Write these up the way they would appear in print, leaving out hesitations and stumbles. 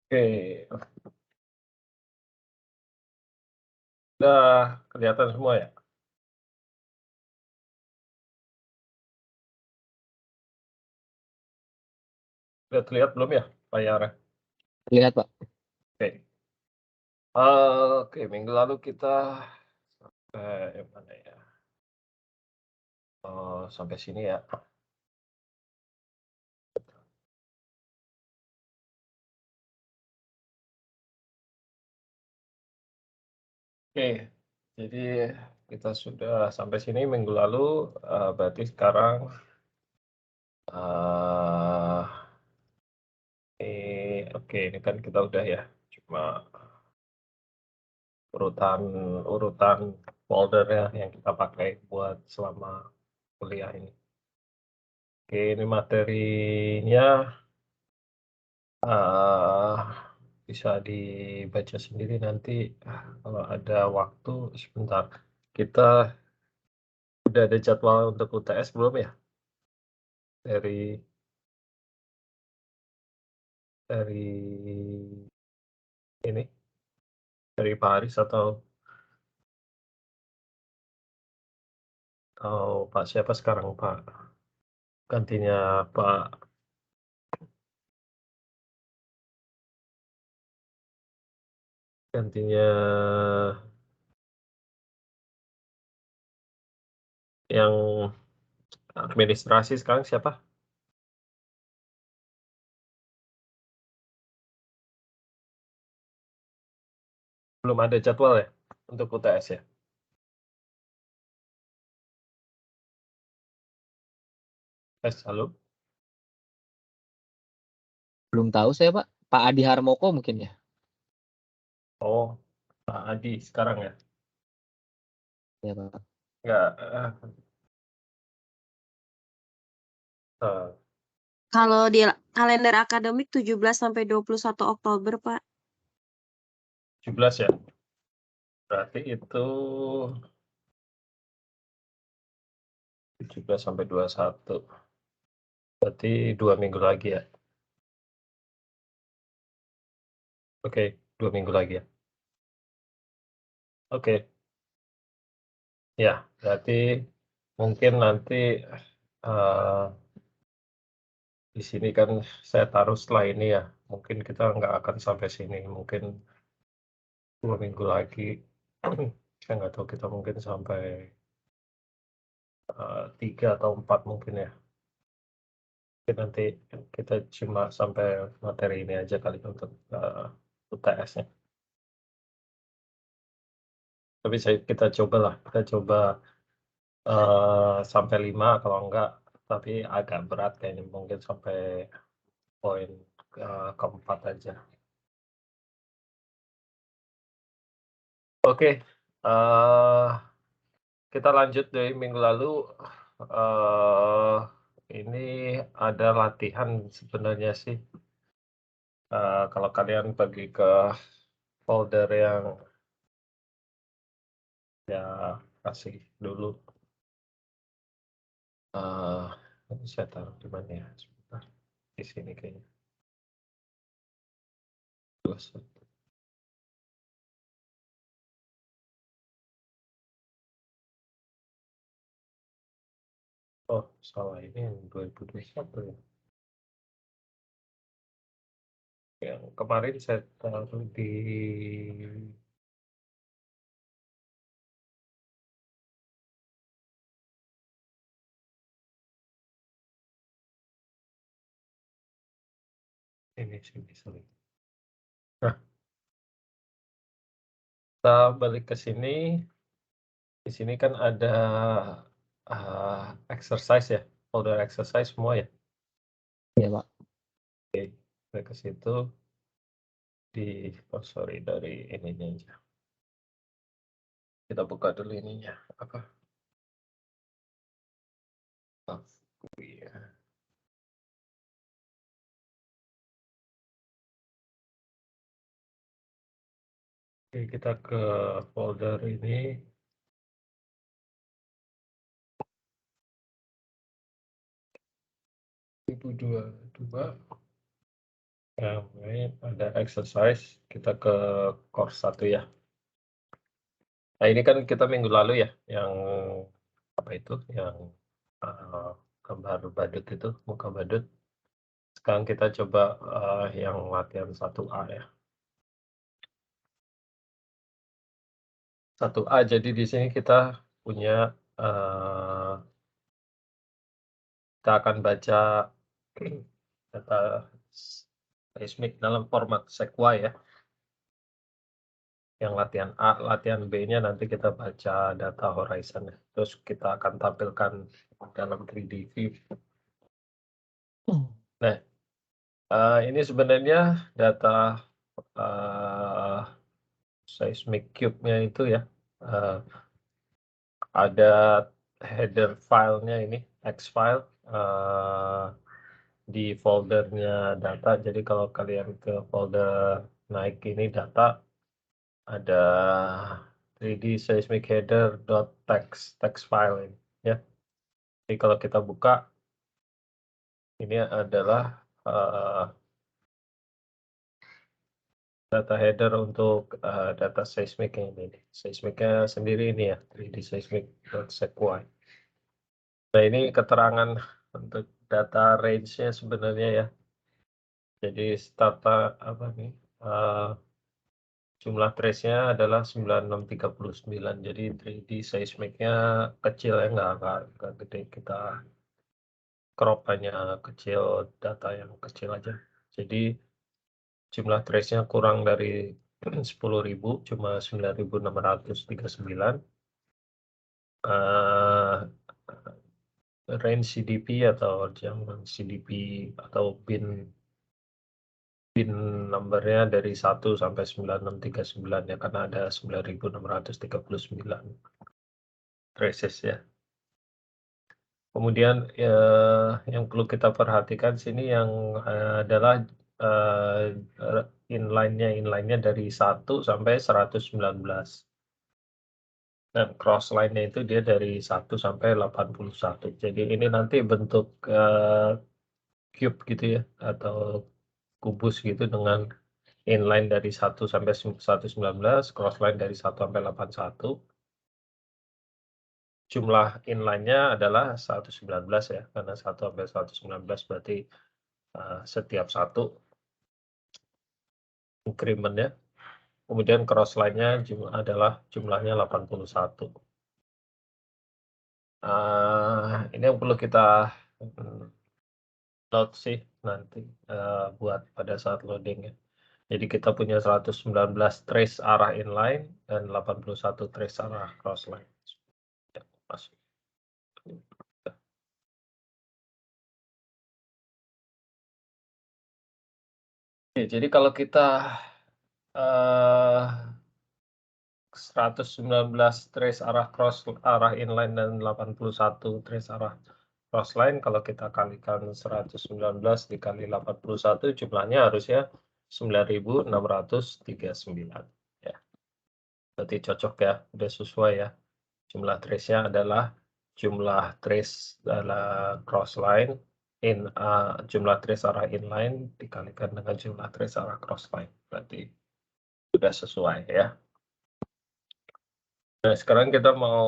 Oke, udah kelihatan semua ya? Udah terlihat belum ya layarnya? Lihat, Pak. Oke. Oke, minggu lalu kita yang mana ya? Sampai sini ya. Oke, jadi kita sudah sampai sini minggu lalu, berarti sekarang, eee, oke, ini kan kita udah ya, cuma urutan urutan folder-nya yang kita pakai buat selama kuliah ini. Oke, ini materinya, eee, bisa dibaca sendiri nanti, kalau ada waktu sebentar. Kita udah ada jadwal untuk UTS belum ya? Dari dari ini, dari Pak Haris atau Pak siapa sekarang, Pak gantinya gantinya yang administrasi sekarang siapa? Belum ada jadwal ya untuk UTS ya? Halo? Belum tahu saya, Pak. Pak Adi Harmoko mungkin ya? Oh, Pak Adi sekarang ya? Ya, Pak. Nggak, Kalau di kalender akademik 17 sampai 21 Oktober, Pak. 17 ya? Berarti itu 17 sampai 21, berarti 2 minggu lagi ya? Oke, 2 minggu lagi ya? Oke. Ya, berarti mungkin nanti, eee, di sini kan saya taruh setelah ini ya, mungkin kita nggak akan sampai sini, mungkin 2 minggu lagi. Saya nggak tahu kita mungkin sampai, 3 atau 4 mungkin ya. Mungkin nanti kita cuma sampai materi ini aja kali untuk, UTS-nya. Tapi kita cobalah, kita coba, sampai 5 kalau enggak, tapi agak berat kayaknya mungkin sampai poin, keempat aja. Oke, kita lanjut dari minggu lalu, eee, ini ada latihan sebenarnya sih, kalau kalian pergi ke folder yang ya kasih dulu, eee, ini saya taruh di mana ya? Sebentar, di sini kayaknya. 21. Oh, salah ini yang 2021 ya? Yang kemarin saya taruh di sini, sorry. Nah, kita balik ke sini, di sini kan ada, exercise ya, folder exercise semua ya? Iya, Pak. Oke, balik ke situ oh sorry, dari ininya aja. Kita buka dulu ininya, apa, iya. Oke, kita ke folder ini. Dua. Ini ada exercise, kita ke course 1 ya. Nah, ini kan kita minggu lalu ya, yang apa itu, yang gambar badut itu, muka badut. Sekarang kita coba yang latihan 1A ya. 1A, jadi di sini kita punya kita akan baca data seismik dalam format sequoia ya. Yang latihan A, latihan B-nya nanti kita baca data horizon ya. Terus kita akan tampilkan dalam 3D view. Nah, ini sebenarnya data seismic cube-nya itu ya. Ada header filenya ini, X file di foldernya data. Jadi kalau kalian ke folder naik ini data, ada 3D seismic header.txt file ini ya. Jadi kalau kita buka, ini adalah data header untuk data seismik ini. Seismiknya sendiri ini ya, 3D seismic.sequoia. Nah, ini keterangan untuk data range-nya sebenarnya ya. Jadi apa nih? Jumlah trace-nya adalah 9639. Jadi 3D seismiknya kecil ya, nggak gede. Kita crop hanya kecil, data yang kecil aja. Jadi jumlah trace-nya kurang dari 10.000, cuma 9.639. Range CDP atau jangan CDP atau bin numbernya dari 1 sampai 9639 ya, karena ada 9.639 traces ya. Kemudian yang perlu kita perhatikan sini yang adalah inline-nya dari 1 sampai 119. Dan cross line-nya itu dia dari 1 sampai 81. Jadi ini nanti bentuk cube gitu ya, atau kubus gitu dengan inline dari 1 sampai 119, crossline dari 1 sampai 81. Jumlah inline-nya adalah 119 ya, karena 1 sampai 119 berarti setiap 1 increment-nya. Kemudian crossline-nya adalah jumlahnya 81. Ini yang perlu kita load sih nanti buat pada saat loading ya. Jadi kita punya 119 trace arah inline dan 81 trace arah crossline. Ya, masuk. Oke, jadi kalau kita 119 trace arah inline dan 81 trace arah crossline, kalau kita kalikan 119 dikali 81 jumlahnya harusnya 9.639 ya. Berarti cocok ya, udah sesuai ya. Jumlah trace-nya adalah jumlah trace dalam crossline jumlah trace arah inline dikalikan dengan jumlah trace arah crossline. Berarti sudah sesuai ya. Nah, sekarang kita mau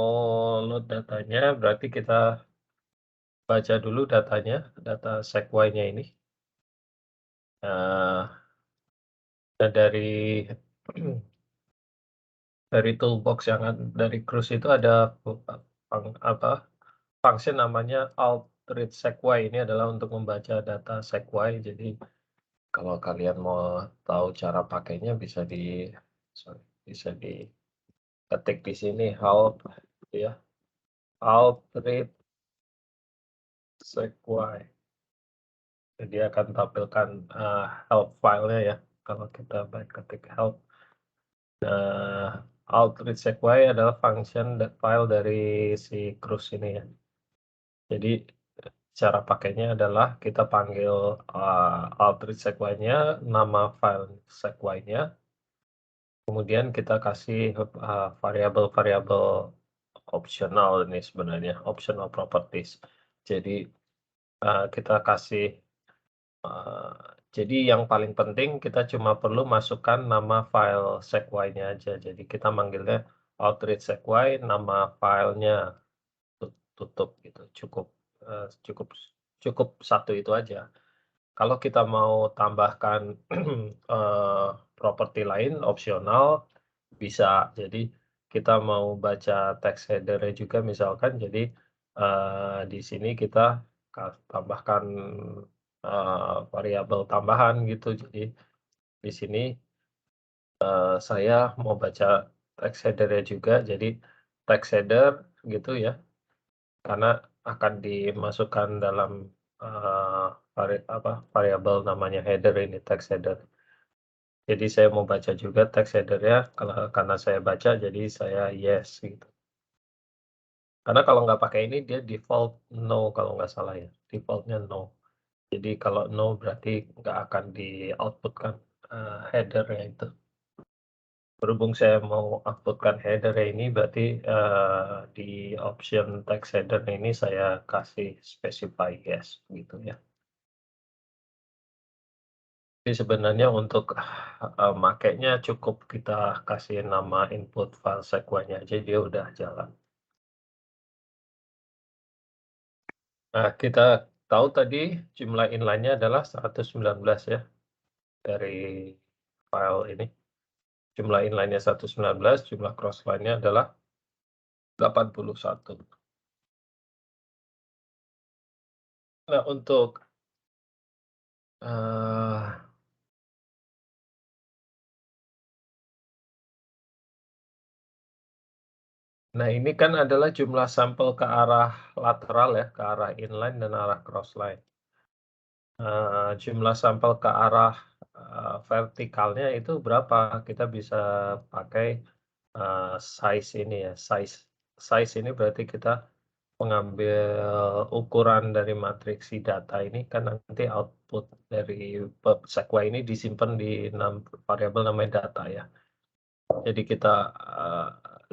load datanya, berarti kita baca dulu datanya, data sequoia-nya ini. Dan dari toolbox yang dari Cruise itu ada function namanya alt-read sequoia. Ini adalah untuk membaca data sequoia. Jadi kalau kalian mau tahu cara pakainya bisa diketik di sini ya, alt-read sequoia. Jadi akan tampilkan help filenya ya, kalau kita ketik help. Alt-read sequoia adalah function file dari si Cruise ini ya. Jadi cara pakainya adalah kita panggil alt-read sequoia-nya, nama file sequoia-nya, kemudian kita kasih variabel-variabel opsional ini sebenarnya, optional properties. Jadi kita kasih Jadi yang paling penting kita cuma perlu masukkan nama file sequoia-nya aja. Jadi kita manggilnya outreach sequoia, nama filenya tutup gitu. Cukup cukup satu itu aja. Kalau kita mau tambahkan properti lain opsional bisa. Jadi kita mau baca text header-nya juga misalkan, jadi di sini kita tambahkan variabel tambahan gitu. Jadi di sini saya mau baca text header-nya juga, jadi text header gitu ya, karena akan dimasukkan dalam variabel namanya header ini, text header. Jadi saya mau baca juga text header-nya, karena saya baca jadi saya yes gitu. Karena kalau nggak pakai ini dia default no kalau nggak salah ya, default-nya no. Jadi kalau no berarti nggak akan di-output-kan header-nya itu. Berhubung saya mau output-kan header-nya ini berarti di option text header ini saya kasih specify yes gitu ya. Jadi sebenarnya untuk makainya cukup kita kasih nama input file sequoia-nya aja dia udah jalan. Nah, kita tahu tadi jumlah inline-nya adalah 119 ya, dari file ini. Jumlah inline-nya 119, jumlah crossline-nya adalah 81. Nah, untuk nah ini kan adalah jumlah sampel ke arah lateral ya, ke arah inline dan arah crossline. Jumlah sampel ke arah vertikalnya itu berapa? Kita bisa pakai size ini ya, size ini berarti kita mengambil ukuran dari matriks data ini kan nanti output dari sequoia ini disimpan di variabel namanya data ya. Jadi kita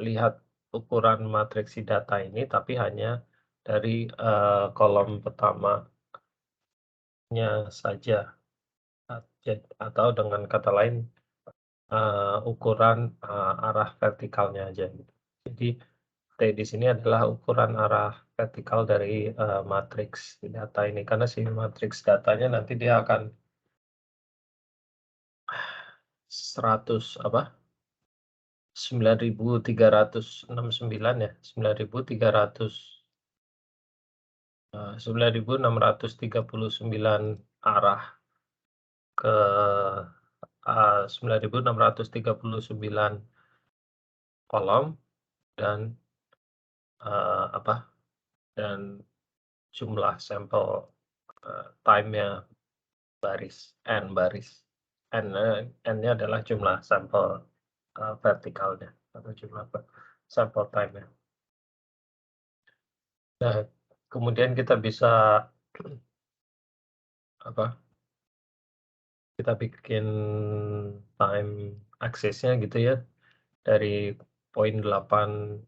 lihat ukuran matriks data ini tapi hanya dari kolom pertamanya saja. Atau dengan kata lain ukuran arah vertikalnya aja gitu. Jadi T di sini adalah ukuran arah vertikal dari matriks data ini, karena si matriks datanya nanti dia akan 9.369 ya, 9.639 arah ke 9.639 kolom dan dan jumlah sampel time-nya baris, n-nya adalah jumlah sampel vertikalnya atau jumlah sampel time-nya. Nah, kemudian kita bisa kita bikin time axis-nya gitu ya, dari 0,8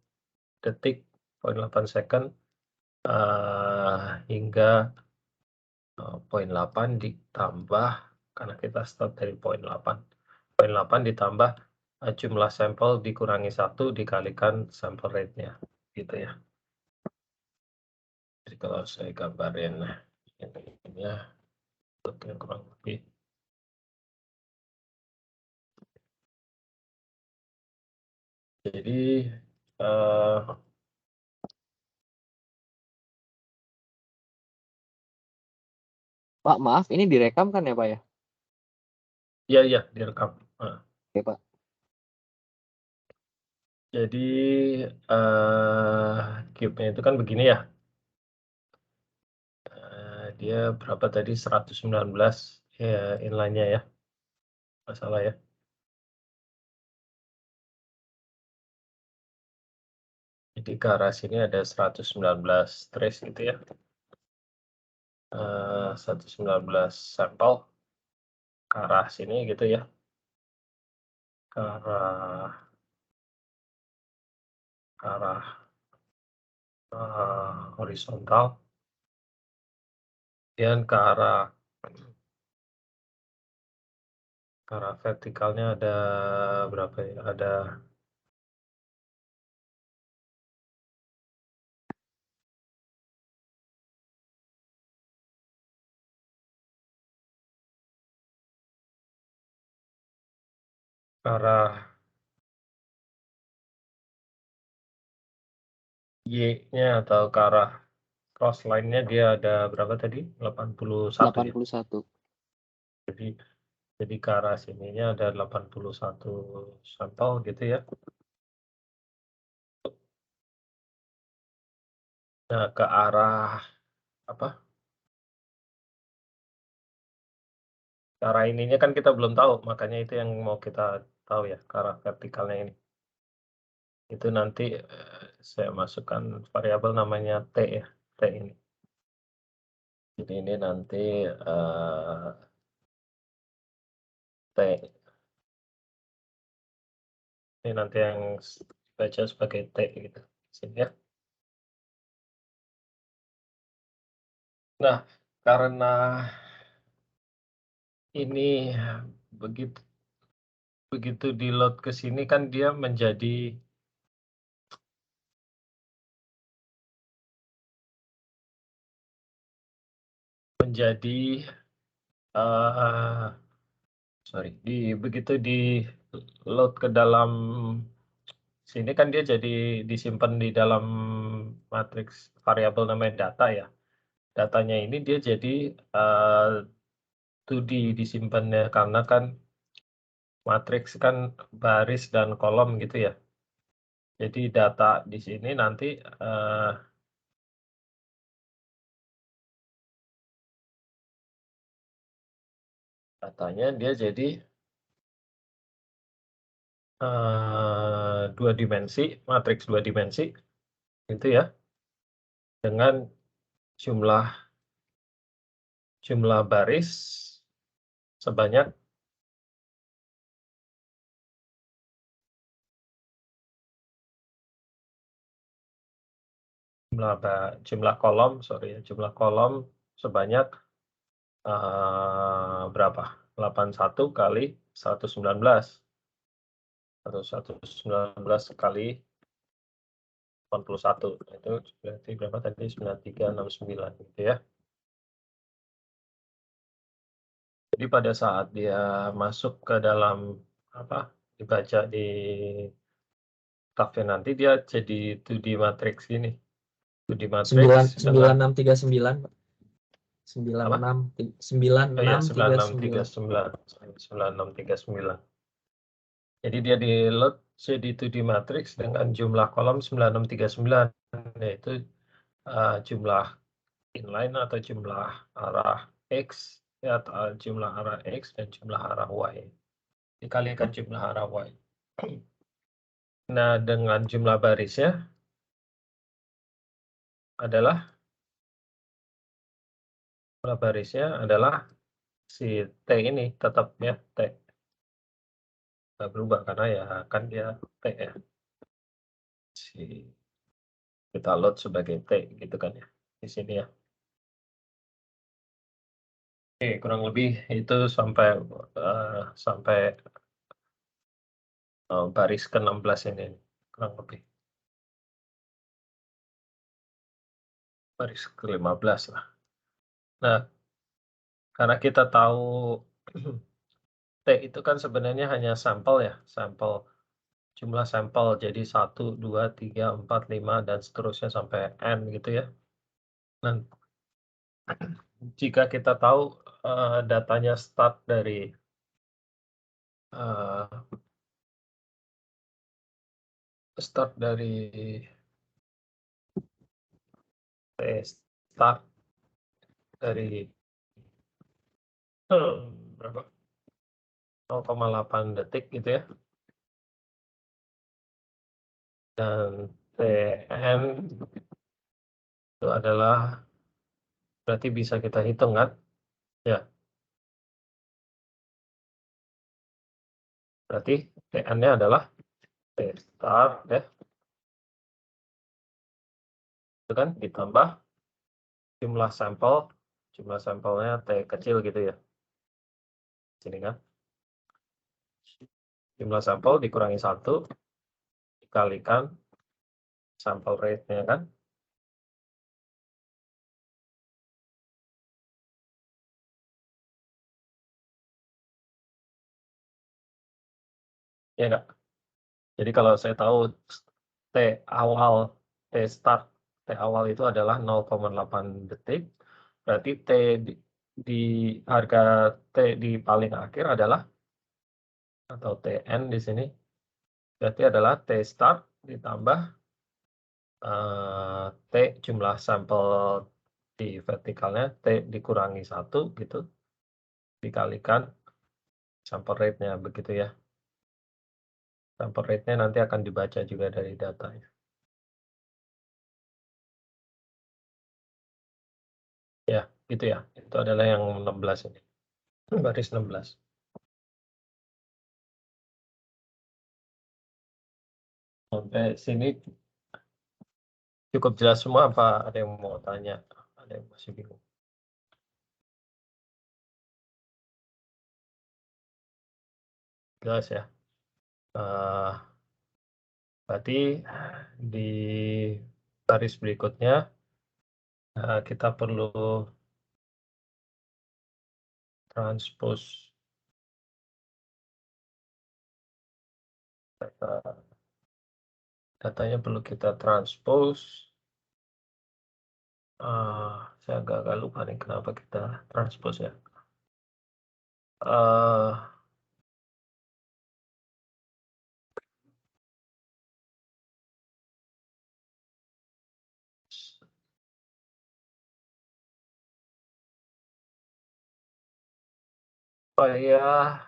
detik, 0,8 second hingga 0,8 ditambah, karena kita start dari 0,8. 0,8 ditambah jumlah sampel dikurangi 1 dikalikan sample rate-nya, gitu ya. Jadi kalau saya gambarin ini ya, kurang lebih. Jadi Pak, maaf, ini direkam kan ya, Pak ya? iya, direkam. Oke, Pak. Jadi cube-nya itu kan begini ya. Dia berapa tadi? 119 ya, inline-nya ya. Nggak salah ya. Jadi ke arah sini ada 119 trace gitu ya. 119 sampel ke arah sini gitu ya. Ke arah horizontal dan ke arah arah vertikalnya ada berapa ya? Ada arah Y-nya atau ke arah cross line-nya dia ada berapa tadi? 81 ya? 81. Jadi ke arah sininya ada 81 sampel gitu ya. Nah, ke arah apa? Ke arah ininya kan kita belum tahu, makanya itu yang mau kita tahu ya, ke arah vertikalnya ini. Itu nanti saya masukkan variabel namanya T ya, T ini. Jadi ini nanti T. Ini nanti yang baca sebagai T gitu. Sini ya. Nah, karena ini begitu di load ke sini kan dia menjadi begitu di load ke dalam sini kan dia jadi disimpan di dalam matriks variabel namanya data ya. Datanya ini dia jadi 2D disimpannya karena kan matriks kan baris dan kolom gitu ya. Jadi data di sini nanti datanya dia jadi 2 dimensi, matriks 2 dimensi gitu ya. Dengan jumlah baris sebanyak jumlah kolom sebanyak berapa? 81 kali 119 atau 119 kali 81 itu berarti berapa tadi? 9369 gitu ya. Jadi pada saat dia masuk ke dalam dibaca di TAF-nya nanti dia jadi 2D matrix ini. 2D matrix 9639, Pak. 9639. Jadi dia di load jadi 2D matrix dengan jumlah kolom 9639, yaitu jumlah inline atau jumlah arah X ya, atau jumlah arah X dan jumlah arah Y. Dikalikan jumlah arah Y. Nah, dengan jumlah barisnya adalah si T ini tetap ya, T. Nggak berubah karena ya kan dia T ya. Kita load sebagai T gitu kan ya di sini ya. Oke, kurang lebih itu sampai baris ke-16 ini kurang lebih. Baris ke-15 lah. Nah, karena kita tahu T itu kan sebenarnya hanya sampel ya, jumlah sampel jadi 1, 2, 3, 4, 5 dan seterusnya sampai N gitu ya. Nah, jika kita tahu datanya start dari start dari berapa? 0,8 detik gitu ya. Dan TN itu adalah berarti bisa kita hitung kan? Ya. Berarti TN-nya adalah T start ya. Itu kan ditambah jumlah sampelnya T kecil gitu ya. Sini kan. Jumlah sampel dikurangi 1 dikalikan sampel rate-nya kan. Ya enggak? Jadi kalau saya tahu T awal, T start, T awal itu adalah 0,8 detik, berarti T di harga T di paling akhir adalah, atau Tn di sini, berarti adalah T start ditambah T jumlah sampel di vertikalnya, T dikurangi 1 gitu, dikalikan sampel rate-nya, begitu ya. Sampel rate-nya nanti akan dibaca juga dari datanya. Ya, gitu ya. Itu adalah yang 16 ini. Baris 16. Sampai sini cukup jelas semua apa ada yang mau tanya? Ada yang masih bingung? Jelas ya. Berarti di baris berikutnya kita perlu transpose datanya, perlu kita transpose. Saya agak lupa nih kenapa kita transpose ya. Supaya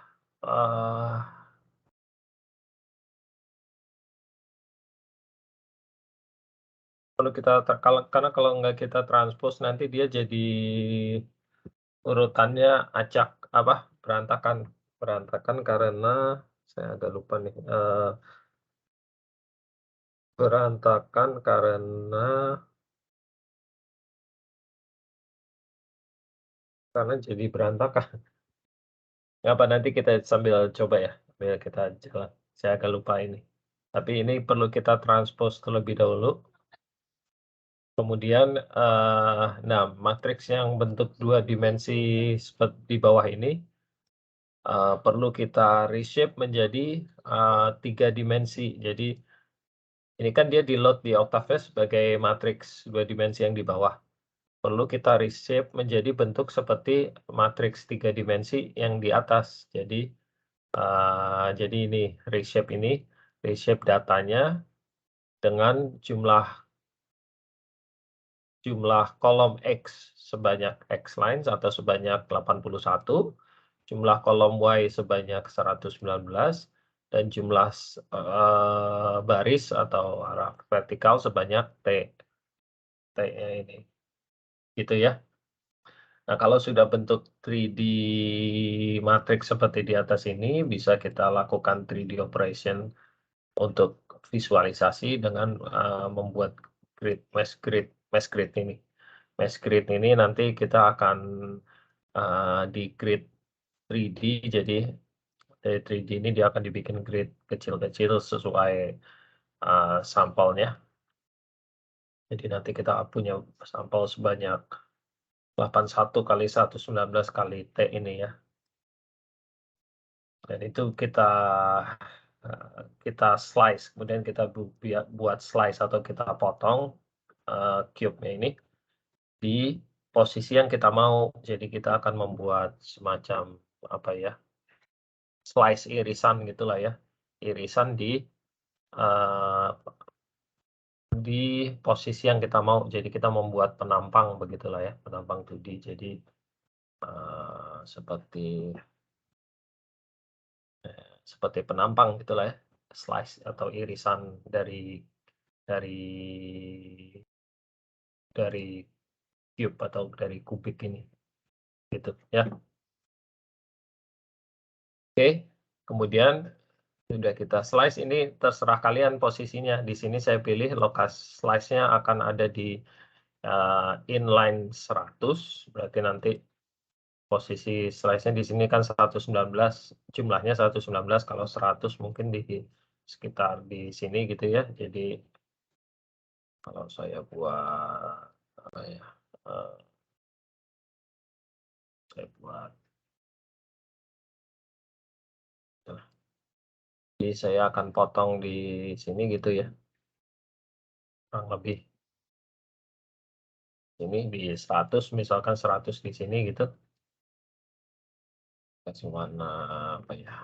perlu kita karena kalau nggak kita transpose nanti dia jadi urutannya acak berantakan karena saya agak lupa nih, berantakan karena jadi berantakan. Apa nanti kita sambil coba ya, sambil kita jalan. Saya agak lupa ini. Tapi ini perlu kita transpose terlebih dahulu. Kemudian, nah matriks yang bentuk 2 dimensi seperti di bawah ini perlu kita reshape menjadi 3 dimensi. Jadi ini kan dia di-load di Octave sebagai matriks 2 dimensi yang di bawah. Perlu kita reshape menjadi bentuk seperti matriks 3 dimensi yang di atas. Jadi ini reshape datanya dengan jumlah kolom X sebanyak X lines atau sebanyak 81, jumlah kolom Y sebanyak 119, dan jumlah baris atau arah vertikal sebanyak T ini. Gitu ya. Nah, kalau sudah bentuk 3D matrix seperti di atas ini, bisa kita lakukan 3D operation untuk visualisasi dengan membuat mesh grid ini. Mesh grid ini nanti kita akan di grid 3D, jadi dari 3D ini dia akan dibikin grid kecil-kecil sesuai sampelnya. Jadi nanti kita punya sampel sebanyak 81 kali 119 kali T ini ya. Dan itu kita slice, kemudian kita buat slice atau kita potong cube-nya ini di posisi yang kita mau. Jadi kita akan membuat semacam slice irisan gitulah ya. Irisan di posisi yang kita mau. Jadi kita membuat penampang begitulah ya, penampang 2D. Jadi seperti penampang gitulah ya, slice atau irisan dari cube atau dari kubik ini, gitu ya. Oke, kemudian sudah kita slice, ini terserah kalian posisinya. Di sini saya pilih lokasi slice-nya akan ada di inline 100, berarti nanti posisi slice-nya di sini kan 119, jumlahnya 119, kalau 100 mungkin di sekitar di sini gitu ya. Jadi kalau saya buat apa ya? Saya buat jadi saya akan potong di sini gitu ya. Kurang lebih. Ini di 100, misalkan 100 di sini gitu. Kasih warna apa ya?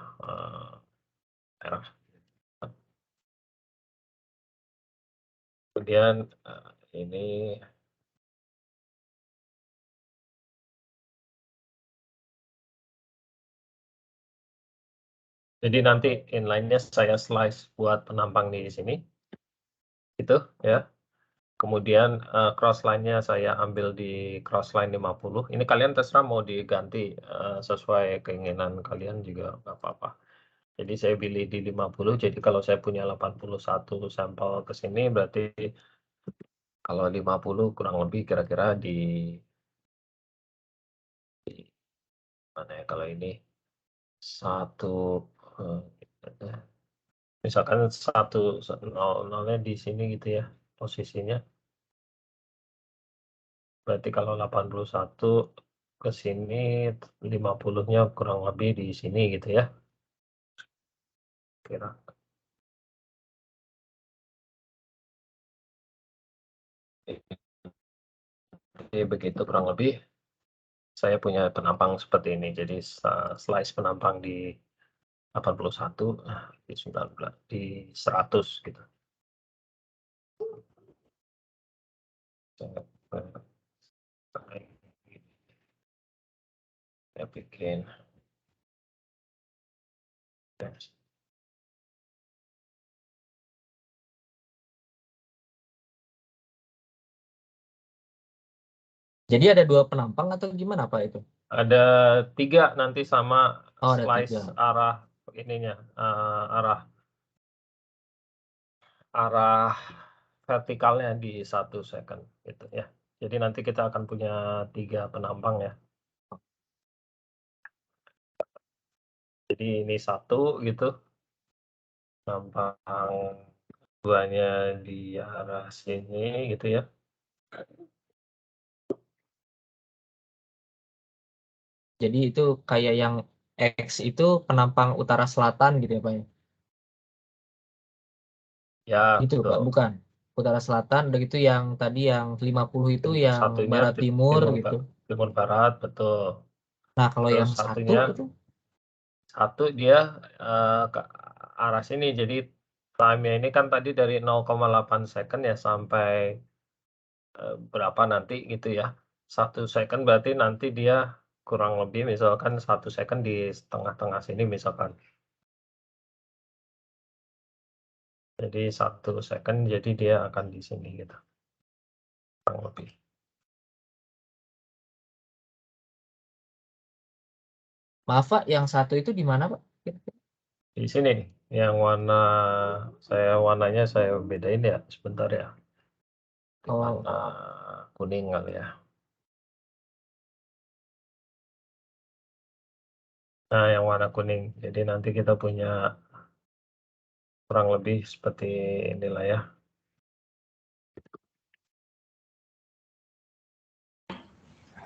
Merah. Kemudian ini jadi nanti inline-nya saya slice buat penampang di sini. Itu ya. Kemudian cross line-nya saya ambil di cross line 50. Ini kalian terserah mau diganti sesuai keinginan kalian juga nggak apa-apa. Jadi saya pilih di 50. Jadi kalau saya punya 81 sampel ke sini berarti kalau 50 kurang lebih kira-kira di mana ya kalau ini satu misalkan 100-nya di sini gitu ya posisinya. Berarti kalau 81 ke sini 50-nya kurang lebih di sini gitu ya. Kira. Jadi begitu kurang lebih saya punya penampang seperti ini. Jadi slice penampang di 81, di 19, di 100 gitu. Saya bikin Jadi ada 2 penampang atau gimana Pak itu? ada 3 nanti sama Oh, ada slice 3. arah ininya, arah vertikalnya di 1 second gitu ya. Jadi nanti kita akan punya 3 penampang ya. Jadi ini 1 gitu. Penampang 2-nya di arah sini gitu ya. Jadi itu kayak yang X itu penampang utara selatan gitu ya Pak ya? Ya, Gitu betul. Pak, bukan. Utara selatan, udah gitu yang tadi yang 50 itu yang Satunya barat timur gitu. Timur barat, betul. Nah, kalau Terus yang satunya itu satu dia ke arah sini. Jadi time-nya ini kan tadi dari 0,8 second ya sampai berapa nanti gitu ya. 1 second berarti nanti dia kurang lebih misalkan 1 second di tengah-tengah sini misalkan. Jadi 1 second jadi dia akan di sini gitu. Kurang lebih. maaf Pak, yang satu itu di mana Pak? Di sini nih, yang warnanya saya bedain ya, sebentar ya. Di Oh, warna kuning kali ya. Nah, yang warna kuning. Jadi nanti kita punya kurang lebih seperti inilah ya.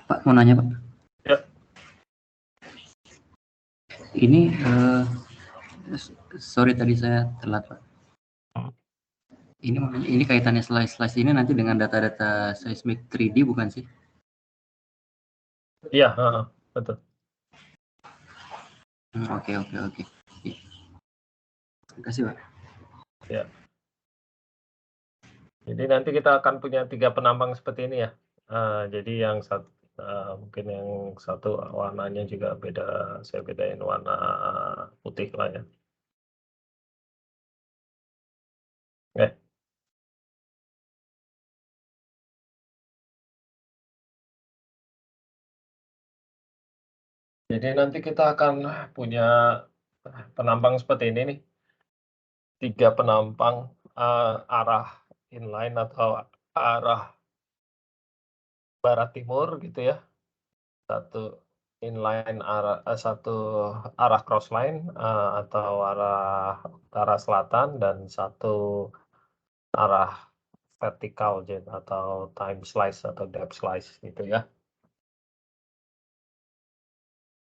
Pak, mau nanya Pak. Ya. Ini sorry tadi saya telat Pak. Ini kaitannya slice ini nanti dengan data-data seismic 3D bukan sih? Iya, betul. Oke. Ya. Terima kasih Pak. Ya. Jadi nanti kita akan punya 3 penampang seperti ini ya. Jadi yang satu mungkin yang satu warnanya juga beda, saya bedain warna putih lah ya. Oke. Jadi nanti kita akan punya penampang seperti ini nih. 3 penampang arah inline atau arah barat timur gitu ya. 1 inline satu arah crossline atau arah utara selatan dan satu arah vertikal atau time slice atau depth slice gitu ya.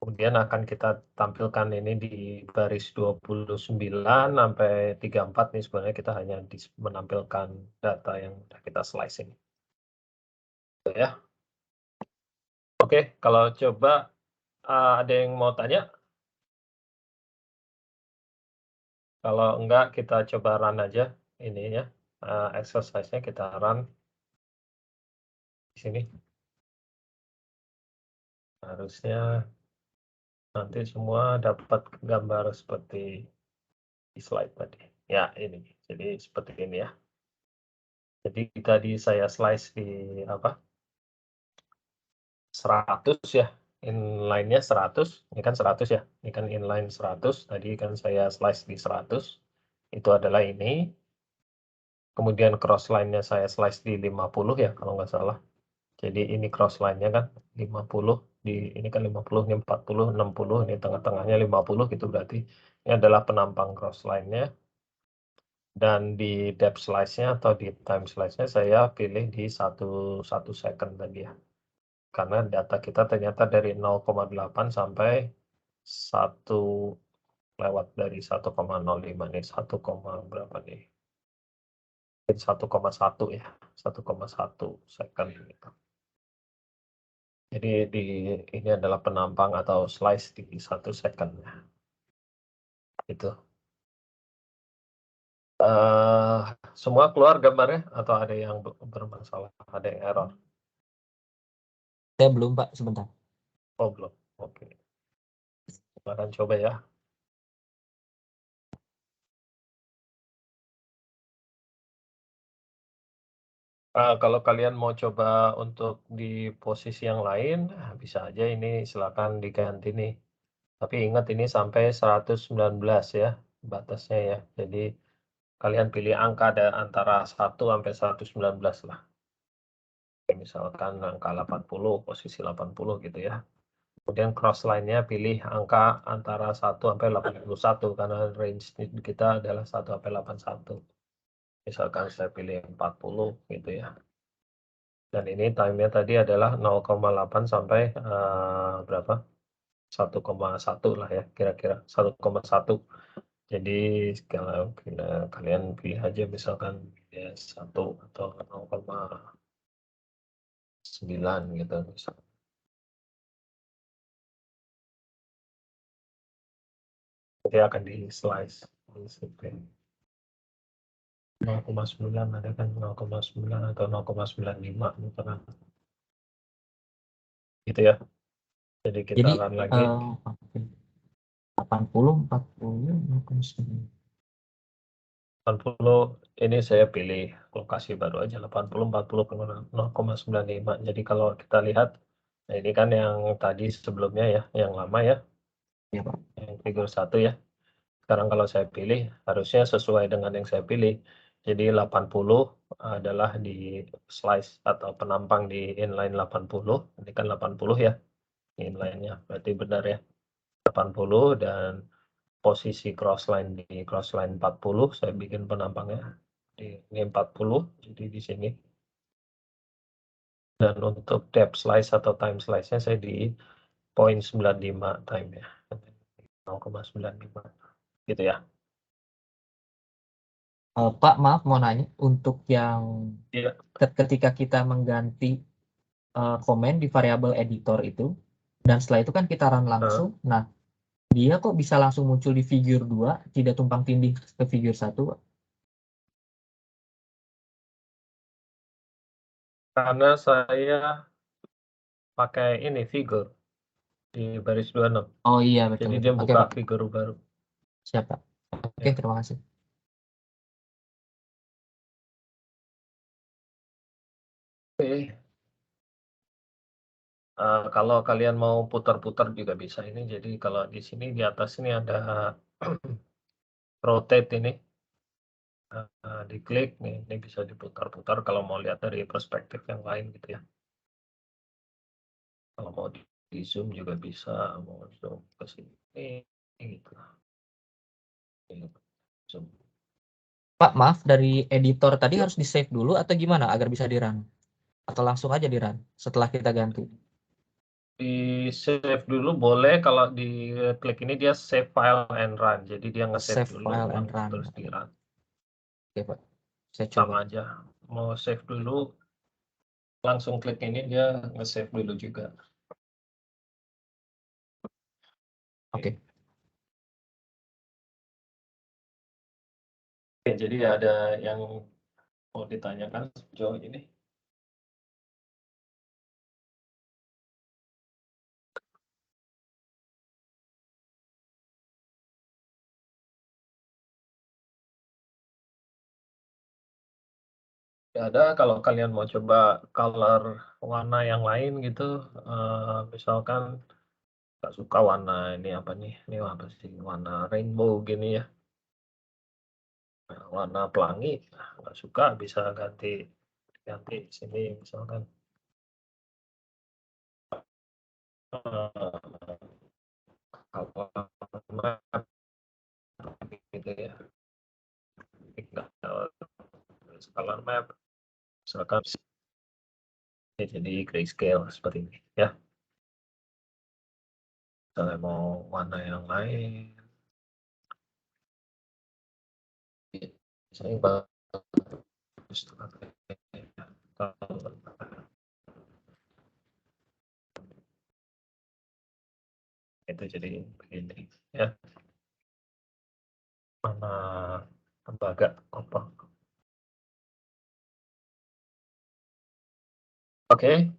Kemudian akan kita tampilkan ini di baris 29 sampai 34 nih sebenarnya kita hanya menampilkan data yang sudah kita slice ini. Gitu ya. Oke, kalau coba ada yang mau tanya? Kalau enggak kita coba run aja ininya, exercise-nya kita run di sini. Harusnya nanti semua dapat gambar seperti di slide tadi. Ya, ini. Jadi seperti ini ya. Jadi tadi saya slice di 100 ya. Inline-nya 100, ini kan 100 ya. Ini kan inline 100, tadi kan saya slice di 100. Itu adalah ini. Kemudian cross line-nya saya slice di 50 ya kalau nggak salah. Jadi ini cross line-nya kan 50, ini kan 50, ini 40, 60, ini tengah-tengahnya 50 gitu berarti ini adalah penampang cross line-nya. Dan di depth slice-nya atau di time slice-nya saya pilih di 1 second tadi ya. Karena data kita ternyata dari 0,8 sampai 1 lewat dari 1,05 nih, 1, berapa nih? 1,1 ya, 1,1 second gitu. Jadi ini adalah penampang atau slice di 1 second ya. Itu. Semua keluar gambarnya atau ada yang bermasalah, ada yang error? Saya belum, Pak, sebentar. Oh, belum. Oke. Silakan coba ya. Kalau kalian mau coba untuk di posisi yang lain, bisa aja ini silakan diganti nih. Tapi ingat ini sampai 119 ya batasnya ya. Jadi kalian pilih angka antara 1 sampai 119 lah. Misalkan angka 80, posisi 80 gitu ya. Kemudian cross line-nya pilih angka antara 1 sampai 81 karena range kita adalah 1 sampai 81. Misalkan saya pilih 40 gitu ya. Dan ini time-nya tadi adalah 0,8 sampai berapa? 1,1 lah ya kira-kira 1,1. Jadi kalau kalian pilih aja misalkan ya 1 atau 0,9 gitu misalnya. Nanti akan di slice. 0,9 ada kan 0,9 atau 0,95 gitu kan. Gitu ya. Jadi kita run lagi. 80, 40, 0,9. 80 ini saya pilih lokasi baru aja 80, 40, 0,95. Jadi kalau kita lihat, nah ini kan yang tadi sebelumnya ya, yang lama ya, Ya, Pak. yang figur 1 ya. Sekarang kalau saya pilih, harusnya sesuai dengan yang saya pilih. Jadi 80 adalah di slice atau penampang di inline 80. Ini kan 80 ya, inline-nya. Berarti benar ya. 80 dan posisi crossline di crossline 40, saya bikin penampangnya. Ini 40, jadi di sini. Dan untuk depth slice atau time slice-nya saya di 0,95 time ya. 0,95 gitu ya. Pak, maaf mau nanya, untuk yang Iya. ketika kita mengganti komen di variabel editor itu, dan setelah itu kan kita run langsung, nah dia kok bisa langsung muncul di figur 2, tidak tumpang tindih ke figur 1? Karena saya pakai ini figur di baris 26. Oh iya, betul. Jadi dia Oke, buka Pak. figur baru. Siap, Pak. Oke, Ya. terima kasih. Oke. Kalau kalian mau putar-putar juga bisa ini. Jadi kalau di sini di atas ini ada rotate ini. Diklik nih, ini bisa diputar-putar kalau mau lihat dari perspektif yang lain gitu ya. Kalau mau Di Zoom juga bisa, mau Zoom ke sini gitu. Zoom. Pak, maaf, dari editor tadi Yuk. harus di-save dulu atau gimana agar bisa di-run? Atau langsung aja di-run setelah kita ganti? Di save dulu boleh, kalau di klik ini dia save file and run. Jadi dia nge-save Save dulu file and baru run. terus di run. Oke, Pak. Saya coba. Sama aja. Mau save dulu, langsung klik ini dia nge-save dulu juga. Oke. Oke, jadi ada yang mau ditanyakan sejauh ini? Ya ada, kalau kalian mau coba color warna yang lain gitu, misalkan nggak suka warna ini apa nih? Ini apa sih? Warna rainbow gini ya. Nah, warna pelangi, nggak suka bisa ganti sini misalkan. Gitu ya. Color map, misalkan jadi grayscale seperti ini ya. Misalnya mau warna yang lain, saya bagus itu jadi begini ya. Mana agak apa? Oke.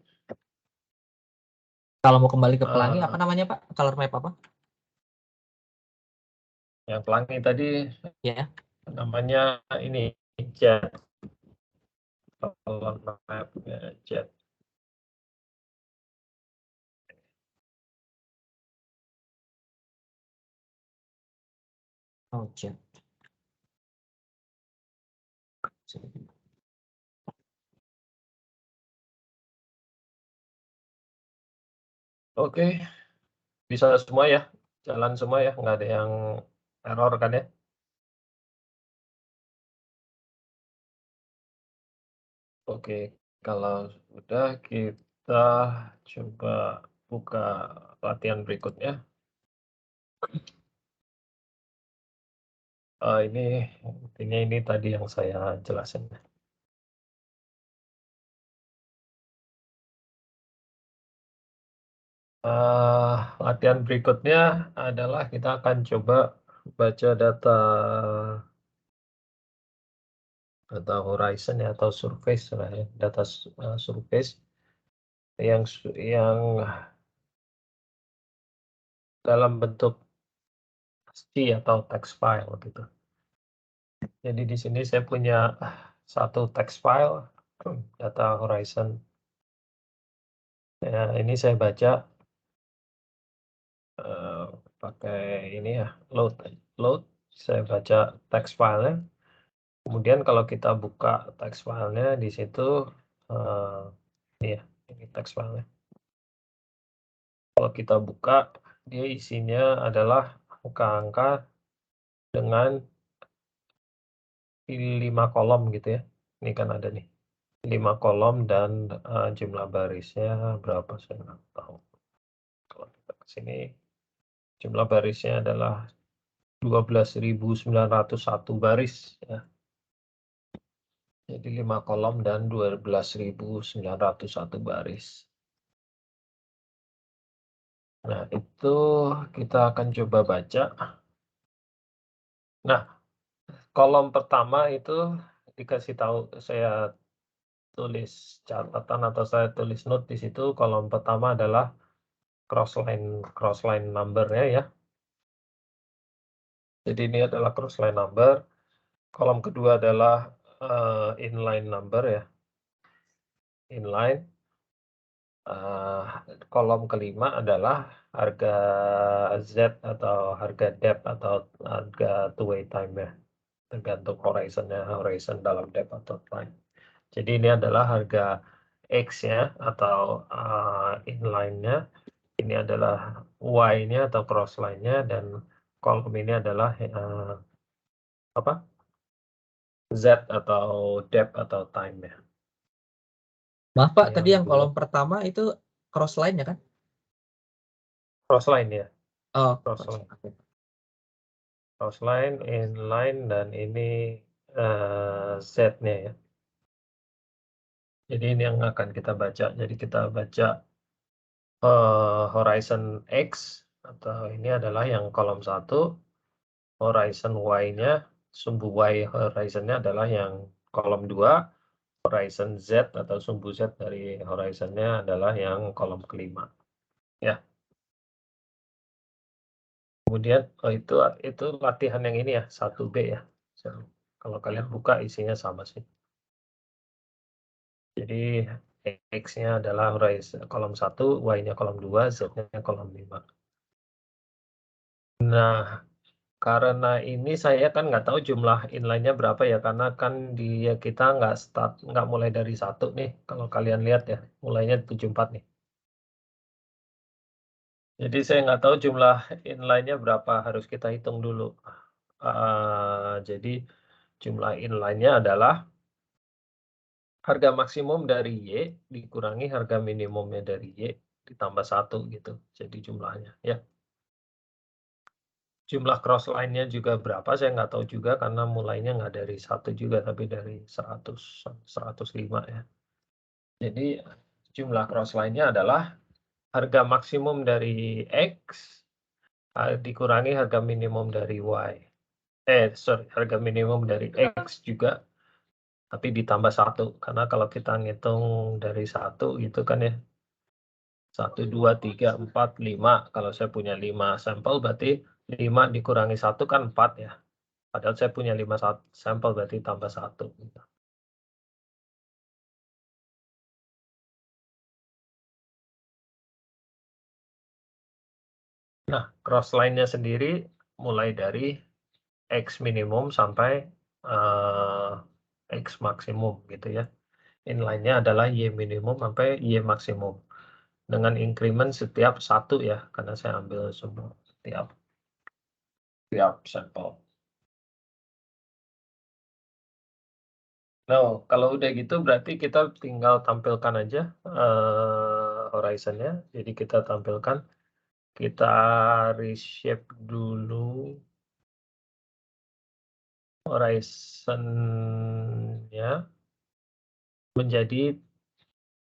Kalau mau kembali ke pelangi, apa namanya, Pak? Color map apa? Yang pelangi tadi Ya. namanya ini jet. Color map jet. Oh, jet. Oke, bisa semua ya, jalan semua ya, nggak ada yang error kan ya? Oke, kalau sudah kita coba buka latihan berikutnya. Ini intinya ini tadi yang saya jelasin. Latihan berikutnya adalah kita akan coba baca data horizon ya, atau surface lah ya, data surface yang dalam bentuk C atau text file gitu. Jadi di sini saya punya satu text file data horizon. Ya, ini saya baca pakai ini ya, load. Saya baca text filenya. Kemudian kalau kita buka text filenya di situ, ini ya, ini text filenya. Kalau kita buka, dia isinya adalah angka-angka dengan 5 kolom gitu ya. Ini kan ada nih 5 kolom dan jumlah barisnya berapa saya nggak tahu. Kalau kita ke sini, jumlah barisnya adalah 12.901 baris ya. Jadi 5 kolom dan 12.901 baris. Nah, itu kita akan coba baca. Nah, kolom pertama itu dikasih tahu, saya tulis catatan atau saya tulis note di situ. Kolom pertama adalah crossline number-nya ya. Jadi ini adalah crossline number. Kolom kedua adalah inline number ya. Inline. Kolom kelima adalah harga Z atau harga depth atau harga two-way time ya. Tergantung horizon dalam depth atau time. Jadi ini adalah harga X ya, atau inline-nya. ini adalah Y-nya atau cross line-nya, dan kolom ini adalah apa? Z atau depth atau time ya. Maaf Pak, Yang tadi yang dua. kolom pertama itu cross line ya kan? Cross line ya. Oh, Cross cross line. line. Cross line, inline, dan ini Z-nya ya. Jadi ini yang akan kita baca. Jadi kita baca horizon X, atau ini adalah yang kolom 1, horizon Y-nya, sumbu Y horizon-nya adalah yang kolom 2, horizon Z atau sumbu Z dari horizon-nya adalah yang kolom kelima. Ya. Kemudian itu latihan yang ini ya, 1B ya. So, kalau kalian buka isinya sama sih. Jadi X-nya adalah horizon kolom 1, Y-nya kolom 2, Z-nya kolom 5. Nah, karena ini saya kan nggak tahu jumlah inline-nya berapa ya, karena kan kita nggak mulai dari 1 nih. Kalau kalian lihat ya, mulainya 74 nih. Jadi saya nggak tahu jumlah inline-nya berapa, harus kita hitung dulu. Jadi jumlah inline-nya adalah harga maksimum dari Y dikurangi harga minimumnya dari Y ditambah 1 gitu. Jadi jumlahnya ya. Jumlah cross line-nya juga berapa saya nggak tahu juga, karena mulainya nggak dari 1 juga, tapi dari 100, 105 ya. Jadi jumlah cross line-nya adalah harga maksimum dari X dikurangi harga minimum dari Y. Harga minimum dari X juga, tapi ditambah 1. Karena kalau kita ngitung dari 1 gitu kan ya, 1, 2, 3, 4, 5. Kalau saya punya 5 sampel, berarti 5 dikurangi 1 kan 4 ya. Padahal saya punya 5 sampel, berarti tambah 1. Gitu. Nah, cross line-nya sendiri mulai dari X minimum sampai X maksimum gitu ya. Inline-nya adalah Y minimum sampai Y maksimum. Dengan increment setiap 1 ya, karena saya ambil semua setiap sampel. Nah, kalau udah gitu berarti kita tinggal tampilkan aja horizon-nya. Jadi kita tampilkan, kita reshape dulu horizon-nya menjadi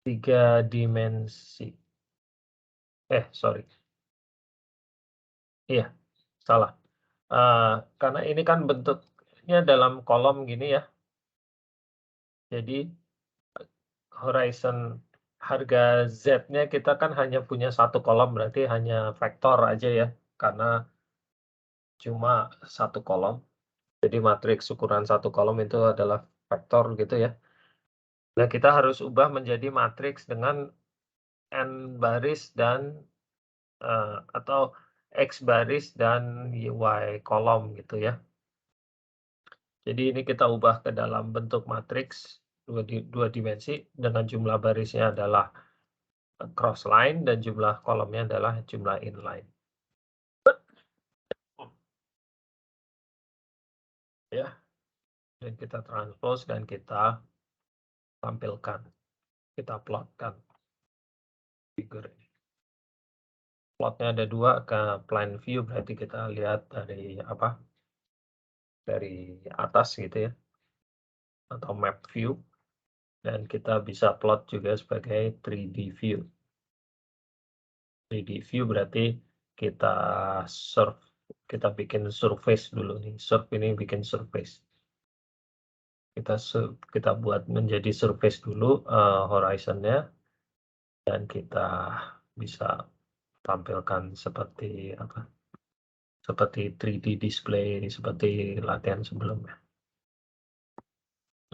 3 dimensi. Sorry. Iya, salah. Karena ini kan bentuknya dalam kolom gini ya. Jadi horizon harga Z-nya kita kan hanya punya 1 kolom, berarti hanya vektor aja ya, karena cuma 1 kolom. Jadi matriks ukuran 1 kolom itu adalah vektor gitu ya. Nah, kita harus ubah menjadi matriks dengan N baris dan atau X baris dan Y kolom gitu ya. Jadi ini kita ubah ke dalam bentuk matriks 2 dimensi dengan jumlah barisnya adalah cross line dan jumlah kolomnya adalah jumlah inline. Ya, dan kita transpose dan kita tampilkan, kita plotkan figure ini. Plotnya ada 2, ke plan view berarti kita lihat dari apa? Dari atas gitu ya, atau map view, dan kita bisa plot juga sebagai 3D view. 3D view berarti kita bikin surface dulu nih. Ini bikin surface. Kita buat menjadi surface dulu horizon-nya, dan kita bisa tampilkan seperti apa? Seperti 3D display, seperti latihan sebelumnya.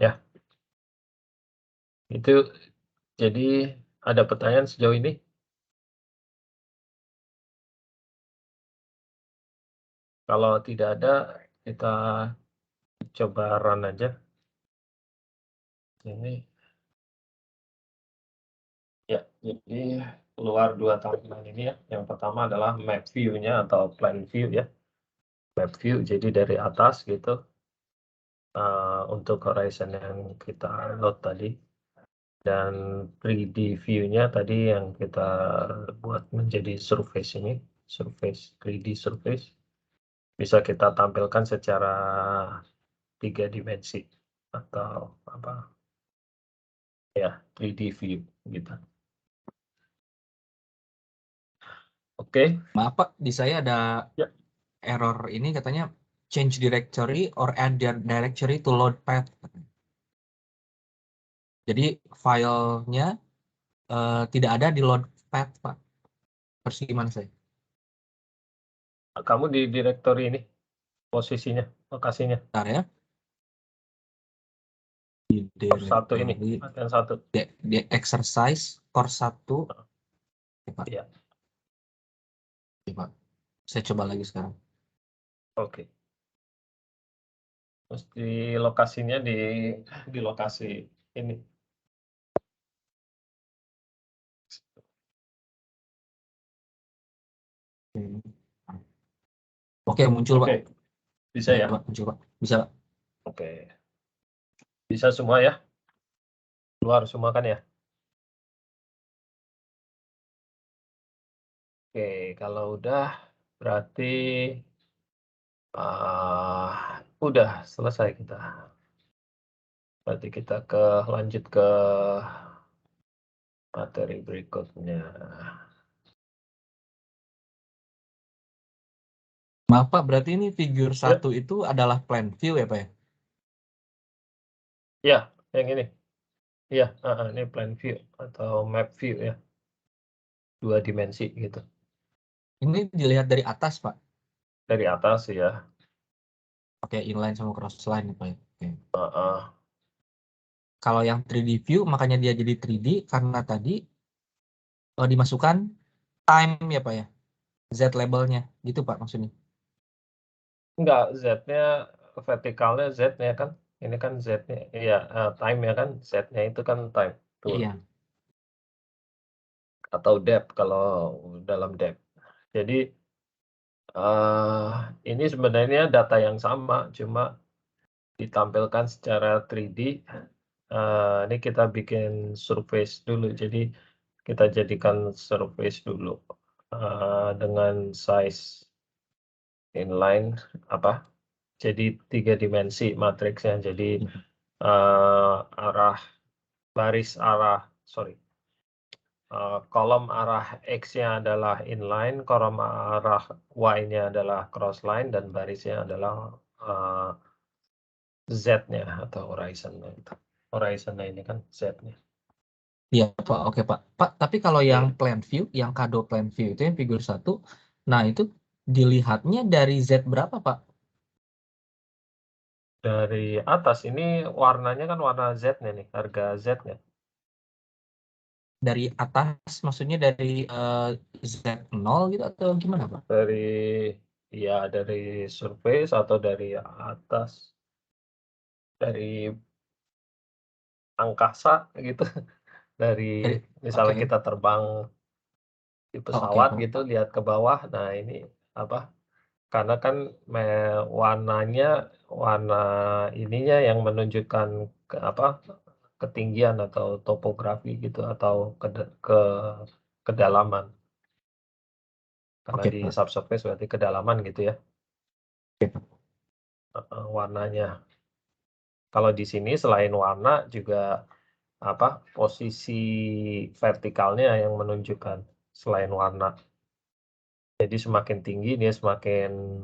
Ya. Itu jadi ada pertanyaan sejauh ini? Kalau tidak ada, kita coba run aja. Ini. Ya, jadi keluar dua tampilan ini ya. Yang pertama adalah map view-nya atau plan view ya. Map view, jadi dari atas gitu. Untuk horizon yang kita load tadi. Dan 3D view-nya tadi yang kita buat menjadi surface ini. Surface, 3D surface. Bisa kita tampilkan secara 3 dimensi. Atau apa ya, 3D view gitu. Oke. Maaf Pak, di saya ada Ya. error ini katanya change directory or add directory to load path. Jadi filenya tidak ada di load path Pak. Versi mana saya? Kamu di directory ini posisinya, lokasinya. Bentar ya. Di Core 1 ini, directory latihan 1. di exercise core 1. Ya, Pak. Iya. Ya, Pak. Saya coba lagi sekarang. Oke. Terus di lokasinya di lokasi ini. Oke, muncul Oke. Pak. Bisa ya? Pak, muncul Pak. Bisa Pak. Oke. Bisa semua ya? Keluar semua kan ya? Oke, kalau udah berarti udah selesai kita. Berarti kita lanjut ke materi berikutnya. Maaf Pak, berarti ini figure 1 itu adalah plan view ya Pak ya? Ya, yang ini. Iya, ini plan view atau map view ya. 2 dimensi gitu. Ini dilihat dari atas Pak. Dari atas ya. Pakai inline sama crossline ya Pak ya. Oke. Uh, Kalau yang 3D view makanya dia jadi 3D karena tadi dimasukkan time ya Pak ya. Z labelnya gitu Pak maksudnya. Enggak, Z-nya vertikalnya Z-nya kan. Ini kan Z-nya. Iya, time ya kan. Z-nya itu kan time. Tuh. Iya. Atau depth kalau dalam depth. Jadi ini sebenarnya data yang sama, cuma ditampilkan secara 3D. Ini kita bikin surface dulu. Jadi kita jadikan surface dulu dengan size inline jadi 3 dimensi matriksnya. Jadi kolom arah X-nya adalah inline, kolom arah Y-nya adalah crossline, dan barisnya adalah Z-nya atau horizon-nya. Horizon-nya ini kan Z-nya. Iya Pak, oke Pak. Pak, tapi kalau yang plan view, yang kado plan view itu yang figure 1, nah itu dilihatnya dari Z berapa Pak? Dari atas ini warnanya kan warna Z-nya nih, harga Z-nya. Dari atas maksudnya dari Z0 gitu atau gimana Pak? Dari surface atau dari atas, dari angkasa gitu. Dari misalnya Oke. kita terbang di Oke, pesawat Pak. gitu, lihat ke bawah. Nah ini karena kan warna ininya yang menunjukkan ketinggian atau topografi gitu, atau kedalaman. Karena Oke, di Pak. subsurface berarti kedalaman gitu ya. Oke, Pak. Warnanya. Kalau di sini selain warna juga posisi vertikalnya yang menunjukkan selain warna. Jadi semakin tinggi dia semakin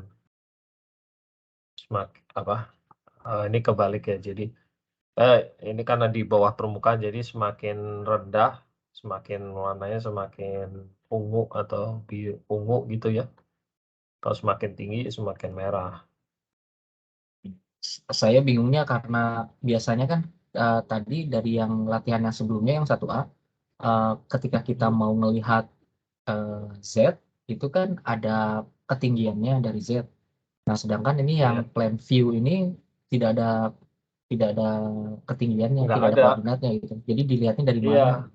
ini kebalik ya. Jadi ini karena di bawah permukaan, jadi semakin rendah, semakin warnanya semakin ungu atau ungu gitu ya. Kalau semakin tinggi semakin merah. Saya bingungnya karena biasanya kan tadi dari yang latihan yang sebelumnya yang 1A, ketika kita mau melihat Z itu kan ada ketinggiannya dari Z. Nah, sedangkan ini yang plan view ini tidak ada ketinggiannya, Nggak tidak ada ada. koordinatnya gitu. Jadi dilihatnya dari Iya. mana?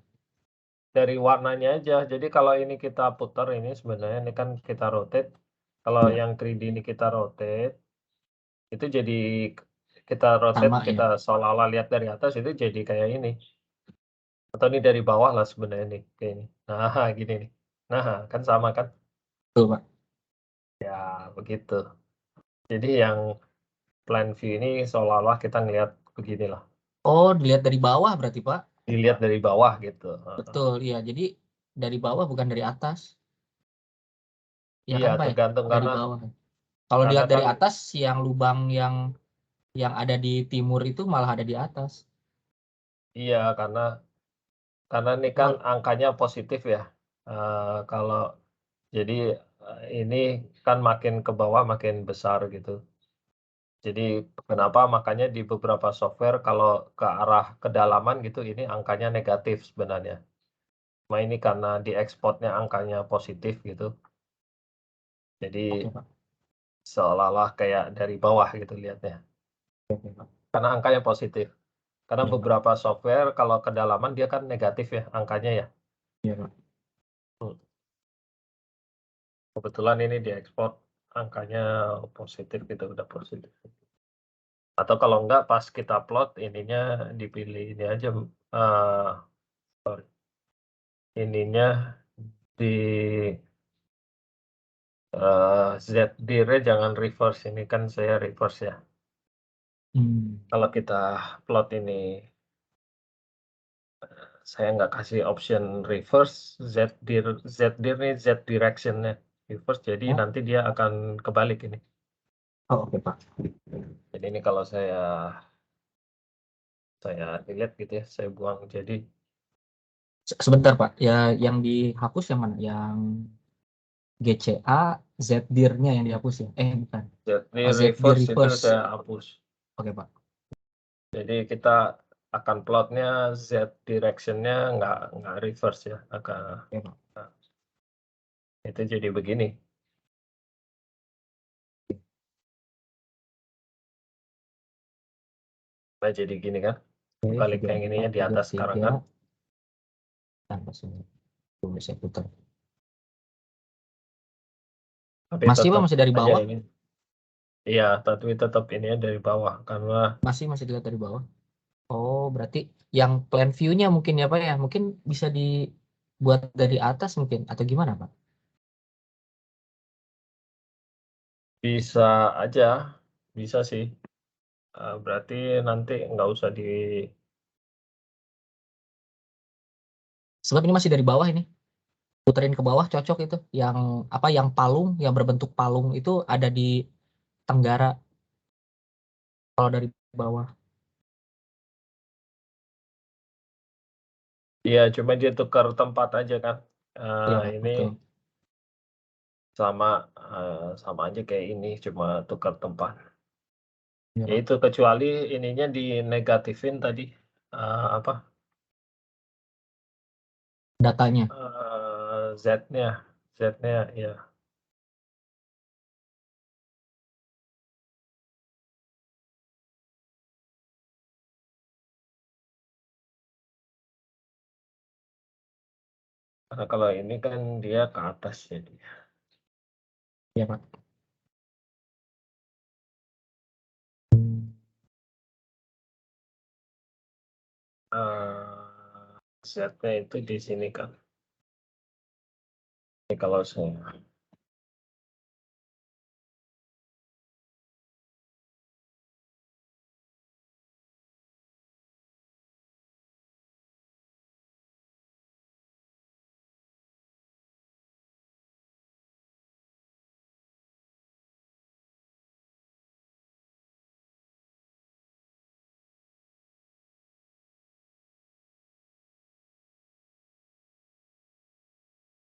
dari warnanya aja. Jadi kalau ini kita putar ini sebenarnya ini kan kita rotate. Kalau Ya. yang 3D ini kita rotate, itu jadi kita rotate, Sama ya. kita seolah-olah lihat dari atas itu jadi kayak ini. Atau ini dari bawah lah sebenarnya nih, kayak ini. Nah, gini nih. Nah, kan sama kan? Betul, Pak. Ya, begitu. Jadi yang plan view ini seolah-olah kita ngelihat beginilah. Oh, dilihat dari bawah berarti, Pak. Dilihat dari bawah gitu. Betul, iya. Jadi dari bawah bukan dari atas. Ya Iya, kan, Pak ya? tergantung Dari karena bawah. Kalau karena dilihat dari kan atas, yang lubang yang ada di timur itu malah ada di atas. iya karena ini kan angkanya positif ya. Kalau jadi ini kan makin ke bawah makin besar gitu. Jadi kenapa makanya di beberapa software kalau ke arah kedalaman gitu ini angkanya negatif sebenarnya. Cuma ini karena diekspornya angkanya positif gitu. Jadi Oke, Pak. seolah-olah kayak dari bawah gitu lihatnya. Oke, Pak. Karena angkanya positif. Karena Iya, Pak. beberapa software kalau kedalaman dia kan negatif ya angkanya ya. Iya, Pak. Kebetulan ini diekspor angkanya positif gitu, udah positif. Atau kalau enggak pas kita plot ininya dipilih ini aja, sorry, ininya di ZDIR-nya jangan reverse, ini kan saya reverse ya. Kalau kita plot ini, saya nggak kasih option reverse, ZDIR ini Z direction-nya reverse, jadi Oh. nanti dia akan kebalik ini. Oh, oke, Pak. Jadi ini kalau saya delete gitu ya, saya buang. Jadi Sebentar, Pak. Ya, yang dihapus yang mana? Yang GCA, ZDIR-nya yang dihapus ya? Bukan. ZD Oh, ZD reverse itu reverse. saya hapus. Oke, Pak. Jadi kita akan plotnya Z direction-nya nggak reverse ya, agak Oke, Pak. itu jadi begini. Nah, jadi gini kan, Oke, balik figure yang ininya 4, di figure atas sekarang 3. kan. Tambah sini. Boleh saya putar. Tapi Masih, Pak, tetap masih dari aja bawah? ini. Iya, tapi tetap ininya dari bawah karena Masih dilihat dari bawah. Oh, berarti yang plan view-nya mungkin ya, Pak ya? Mungkin bisa dibuat dari atas mungkin atau gimana, Pak? bisa aja, bisa sih. Berarti nanti nggak usah di Sebab ini masih dari bawah ini. Puterin ke bawah cocok itu. Yang apa yang palung, yang berbentuk palung itu ada di tenggara. Kalau dari bawah. Iya, cuma dia tukar tempat aja kan. Iya, Pak, Ini betul. sama aja kayak ini, cuma tukar tempat. Iya, Ya Pak. itu kecuali ininya di negatifin tadi apa Datanya. Z-nya ya. Karena kalau ini kan dia ke atas jadi. Iya, Pak. Z-nya itu di sini kan. Ini kalau saya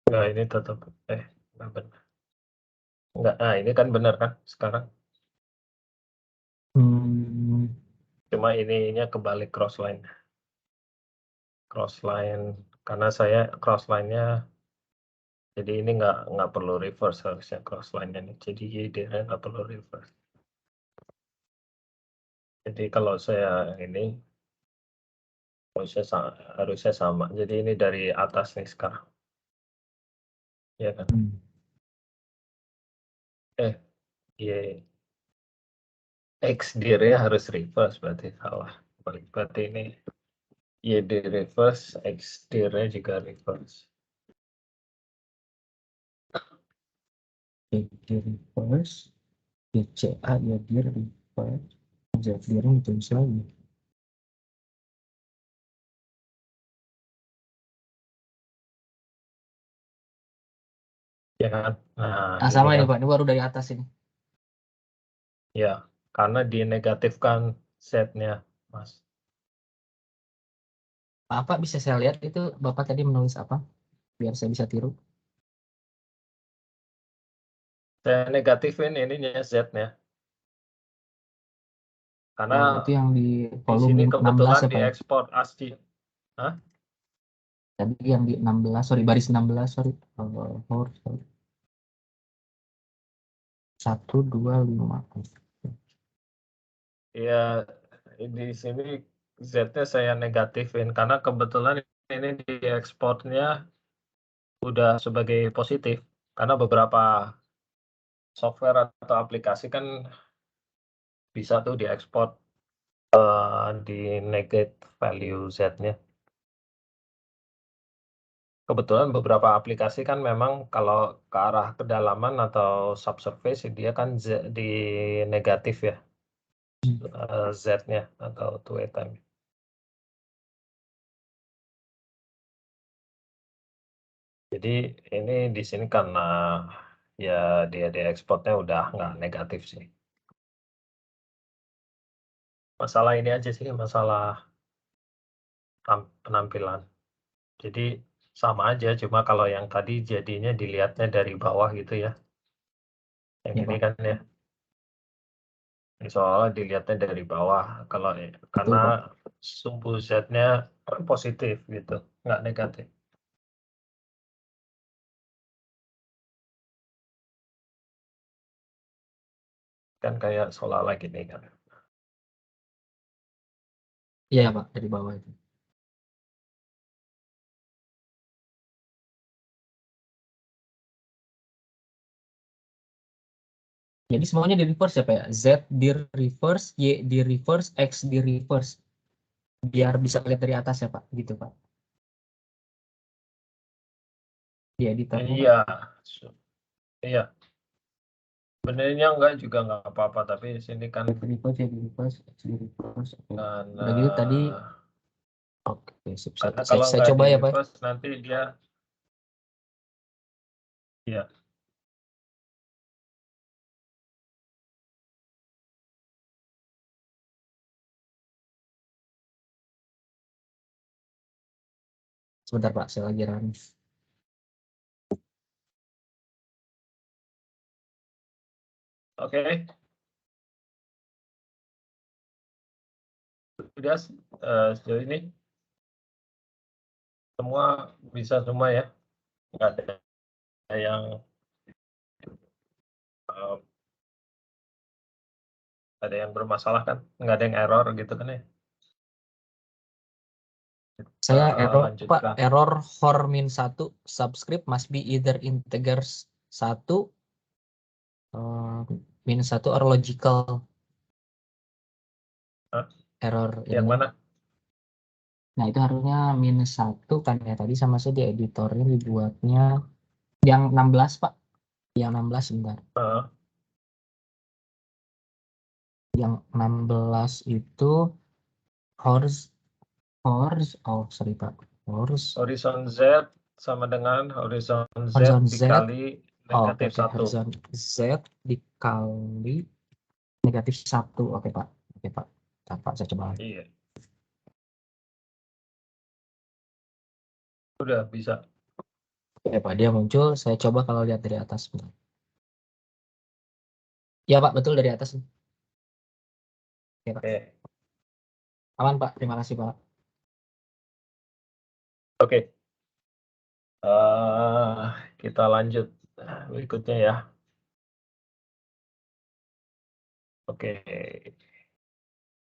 nggak ini tetap nggak benar. Nggak, ini kan benar kan sekarang. Cuma ininya kebalik crossline. Crossline karena saya crossline-nya jadi ini nggak perlu reverse harusnya crossline-nya ini. Jadi YD-nya nggak perlu reverse. Jadi kalau saya ini harusnya sama. Jadi ini dari atas nih sekarang. Ya kan? Y X dir-nya harus reverse berarti salah. Berarti ini Y di reverse, X dir-nya juga reverse. Y di reverse, YCA ya dir reverse, Z dir-nya ditulis lagi. Ya kan? Nah, Nah, sama ini ini kan. Pak, ini baru dari atas ini. Ya, karena dinegatifkan Z-nya, Mas. Bapak bisa saya lihat itu Bapak tadi menulis apa? Biar saya bisa tiru. Saya negatifin ininya Z-nya. Karena itu yang di di volume sini 16 kebetulan ya Pak ya? diekspor ASCII. Tadi yang di 16, sorry baris 16, sorry. Sorry. 1, 2, 5. Ya, di sini Z-nya saya negatifin karena kebetulan ini diekspornya udah sebagai positif. Karena beberapa software atau aplikasi kan bisa tuh diekspor di negate value Z-nya. Kebetulan beberapa aplikasi kan memang kalau ke arah kedalaman atau subsurface dia kan di negatif ya, Z-nya atau two time. Jadi ini di sini karena ya dia diekspornya udah nggak negatif sih. Masalah ini aja sih, masalah penampilan. Jadi sama aja, cuma kalau yang tadi jadinya dilihatnya dari bawah gitu ya. Yang Ya, ini Pak. kan ya. Soalnya dilihatnya dari bawah, kalau karena Betul, Pak. sumbu Z-nya positif gitu, nggak negatif. Kan kayak seolah-olah gini kan. Iya, Pak, dari bawah itu. Jadi semuanya di reverse ya Pak ya? Z di reverse, Y di reverse, X di reverse. Biar bisa lihat dari atas ya Pak, gitu Pak. Di editornya Pak. Iya, iya. Sebenarnya enggak juga nggak apa-apa, tapi di sini kan Z di reverse, Y di reverse, X di reverse. Oke. karena Udah gitu tadi, oke, sip. karena Saya, kalau saya nggak coba di ya Pak. reverse nanti dia ya Sebentar Pak, saya lagi run. oke. Sudah sejauh ini semua bisa semua ya, nggak ada yang ada yang bermasalah kan, nggak ada yang error gitu kan ya. Saya error Pak, Lanjutkan. error hor -1 subscript must be either integers 1 -1 or logical error Yang ini. mana? Nah, itu harusnya -1 kan ya. Tadi sama saya di editornya dibuatnya yang 16, Pak. Yang 16 sebentar. Yang 16 itu sorry Pak. Horizon Z sama dengan horizon Z Horizon Z. dikali negatif Oke. 1. Horizon Z dikali negatif 1. Oke, Pak. Oke, Pak. Pak, saya coba lagi. Iya. Udah bisa. Oke, Pak. Dia muncul. Saya coba kalau lihat dari atas. Ya, Pak. Betul dari atas. Oke, Pak. Oke. Aman, Pak. Terima kasih, Pak. Oke. Kita lanjut berikutnya ya. Oke.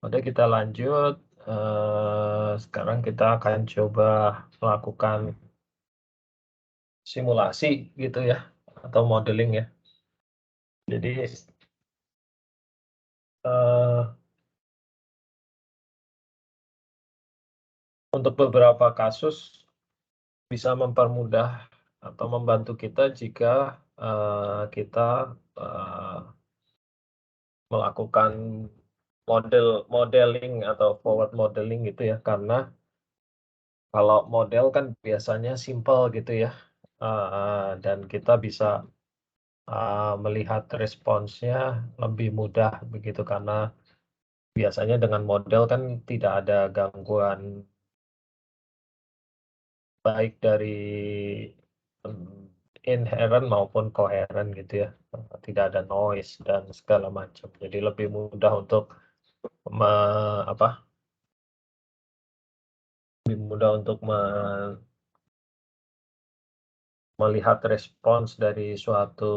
Udah kita lanjut. sekarang kita akan coba melakukan simulasi gitu ya, atau modeling ya. Jadi, untuk beberapa kasus bisa mempermudah atau membantu kita jika, kita, melakukan modeling atau forward modeling gitu ya, karena kalau model kan biasanya simpel gitu ya, dan kita bisa, melihat responsnya lebih mudah begitu, karena biasanya dengan model kan tidak ada gangguan baik dari, inherent maupun koheren gitu ya, tidak ada noise dan segala macam. Jadi lebih mudah untuk me apa, lebih mudah untuk melihat respons dari suatu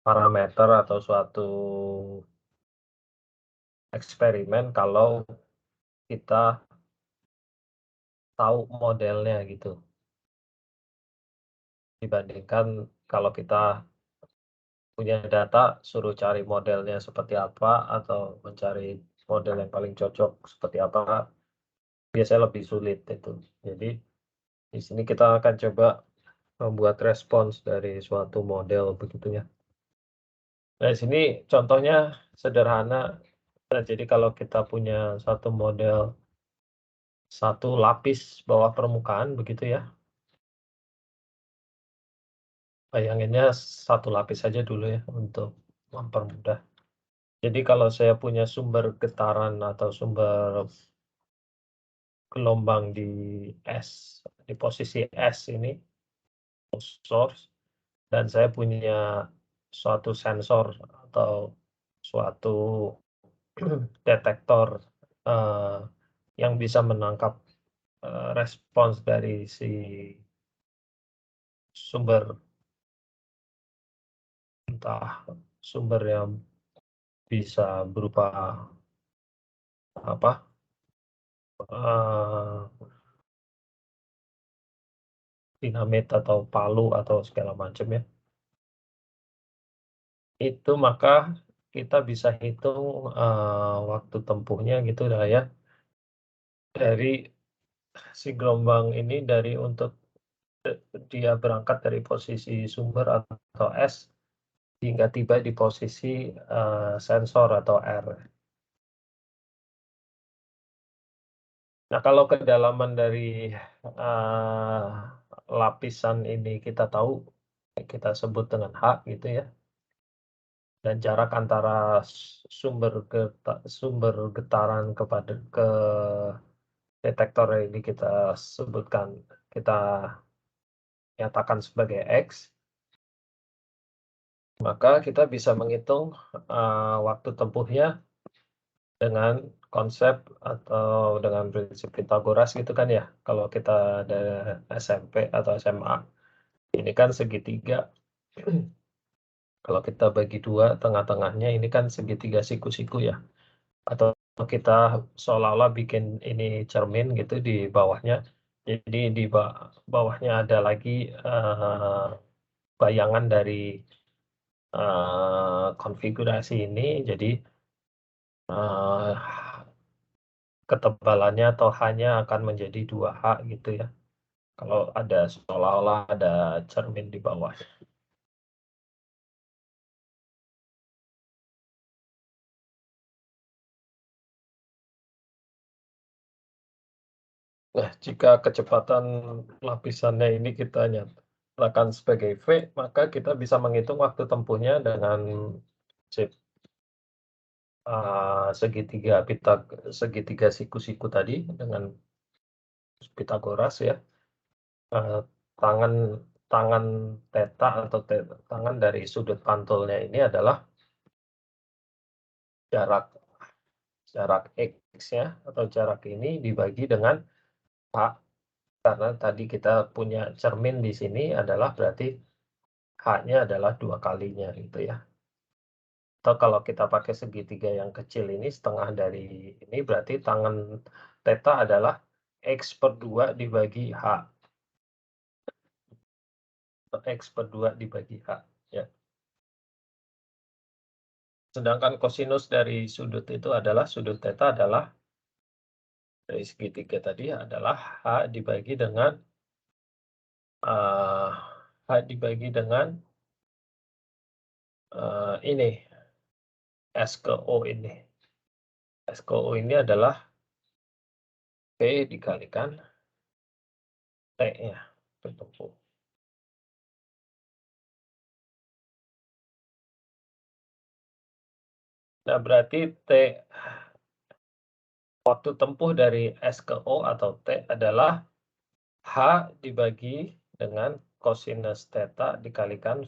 parameter atau suatu eksperimen kalau kita tahu modelnya gitu. Dibandingkan kalau kita punya data, suruh cari modelnya seperti apa atau mencari model yang paling cocok seperti apa, biasanya lebih sulit itu. Jadi di sini kita akan coba membuat respons dari suatu model begitu ya. Nah, di sini contohnya sederhana. Nah, jadi kalau kita punya satu model, satu lapis bawah permukaan begitu ya. Bayanginnya satu lapis saja dulu ya untuk mempermudah. Jadi kalau saya punya sumber getaran atau sumber gelombang di di posisi S ini, source, dan saya punya suatu sensor atau suatu detektor, yang bisa menangkap, respons dari si sumber, entah sumber yang bisa berupa apa, dinamit atau palu atau segala macam ya. Itu maka kita bisa hitung, waktu tempuhnya gitu lah ya, dari si gelombang ini untuk dia berangkat dari posisi sumber atau S hingga tiba di posisi, sensor atau R. Nah, kalau kedalaman dari, lapisan ini kita tahu, kita sebut dengan H gitu ya, dan jarak antara sumber getaran ke detektor ini kita nyatakan sebagai X, maka kita bisa menghitung, waktu tempuhnya dengan konsep atau dengan prinsip Pythagoras gitu kan ya, kalau kita ada SMP atau SMA. Ini kan segitiga, kalau kita bagi 2, tengah-tengahnya ini kan segitiga siku-siku ya, atau kita seolah-olah bikin ini cermin gitu di bawahnya. Jadi di bawahnya ada lagi, bayangan dari, konfigurasi ini. Jadi, eee, ketebalannya atau H-nya akan menjadi 2H gitu ya, kalau ada seolah-olah ada cermin di bawah. Nah, jika kecepatan lapisannya ini kita nyatakan sebagai V, maka kita bisa menghitung waktu tempuhnya dengan prinsip, segitiga siku-siku tadi dengan Pythagoras ya. Tangan tangan theta atau tangan dari sudut pantulnya ini adalah jarak X-nya atau jarak ini dibagi dengan H, karena tadi kita punya cermin di sini adalah berarti H-nya adalah 2 kalinya gitu ya. Atau kalau kita pakai segitiga yang kecil ini, setengah dari ini berarti tangen theta adalah X/2 dibagi H. X/2 dibagi H, ya. Sedangkan kosinus dari sudut itu adalah, sudut theta adalah, dari segitiga tadi adalah H dibagi dengan, H dibagi dengan, ini, S ke O ini. S ke O ini adalah P dikalikan T-nya, bertepuk. Nah, berarti T, waktu tempuh dari S ke O atau T adalah H dibagi dengan cosinus theta dikalikan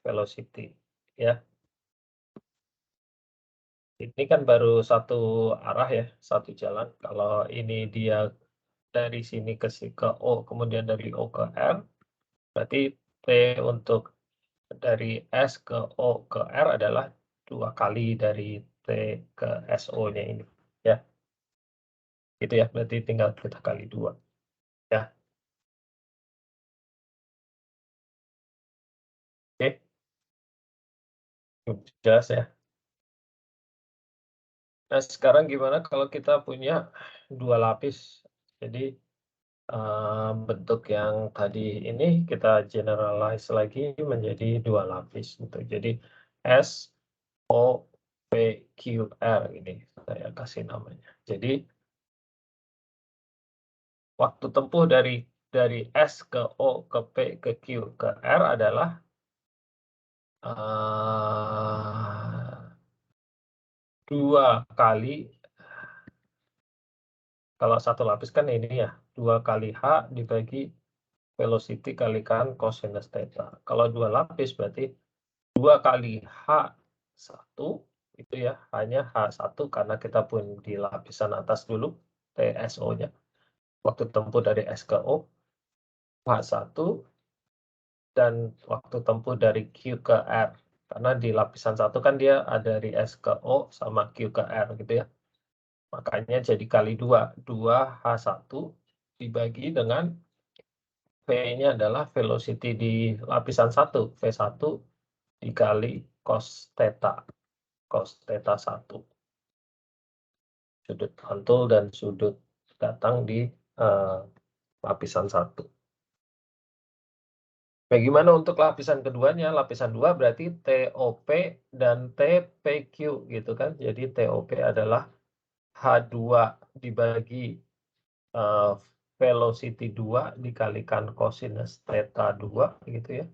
velocity, ya. Ini kan baru satu arah ya, satu jalan. Kalau ini dia dari sini ke O, kemudian dari O ke R, berarti T untuk dari S ke O ke R adalah 2 kali dari T ke SO-nya ini, ya. Gitu ya, berarti tinggal kita kali 2, ya. Oke. Jelas ya. Nah, sekarang gimana kalau kita punya 2 lapis? Jadi, bentuk yang tadi ini kita generalize lagi menjadi 2 lapis gitu. Jadi SOPQR ini saya kasih namanya. Jadi waktu tempuh dari S ke O ke P ke Q ke R adalah 2 kali, kalau satu lapis kan ini ya, 2 kali H dibagi velocity kalikan cosinus theta. Kalau 2 lapis berarti 2 kali H1 itu ya, hanya H1 karena kita pun di lapisan atas dulu, TSO-nya. Waktu tempuh dari S ke O, H1, dan waktu tempuh dari Q ke R. Karena di lapisan 1 kan dia ada dari S ke O sama Q ke R gitu ya. Makanya jadi kali 2, 2H1 dibagi dengan V-nya adalah velocity di lapisan 1, V1 dikali cos theta 1. Sudut pantul dan sudut datang di lapisan 1. Bagaimana untuk lapisan keduanya? Lapisan 2 berarti TOP dan TPQ gitu kan. Jadi TOP adalah H2 dibagi velocity 2 dikalikan cosinus theta 2 gitu ya.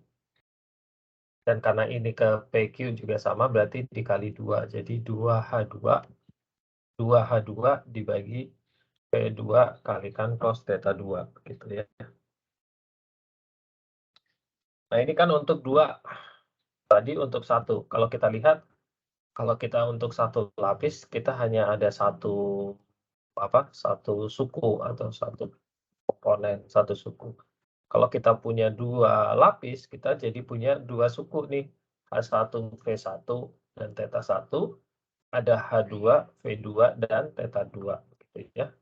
Dan karena ini ke PQ juga sama berarti dikali 2. Jadi 2H2 dibagi P2 kalikan cos theta 2 gitu ya. Nah, ini kan untuk 2. Tadi untuk 1. Kalau kita lihat, kalau kita untuk satu lapis kita hanya ada satu suku atau satu komponen, satu suku. Kalau kita punya 2 lapis, kita jadi punya 2 suku nih, H1, V1, dan theta 1, ada H2, V2, dan theta 2 gitu ya.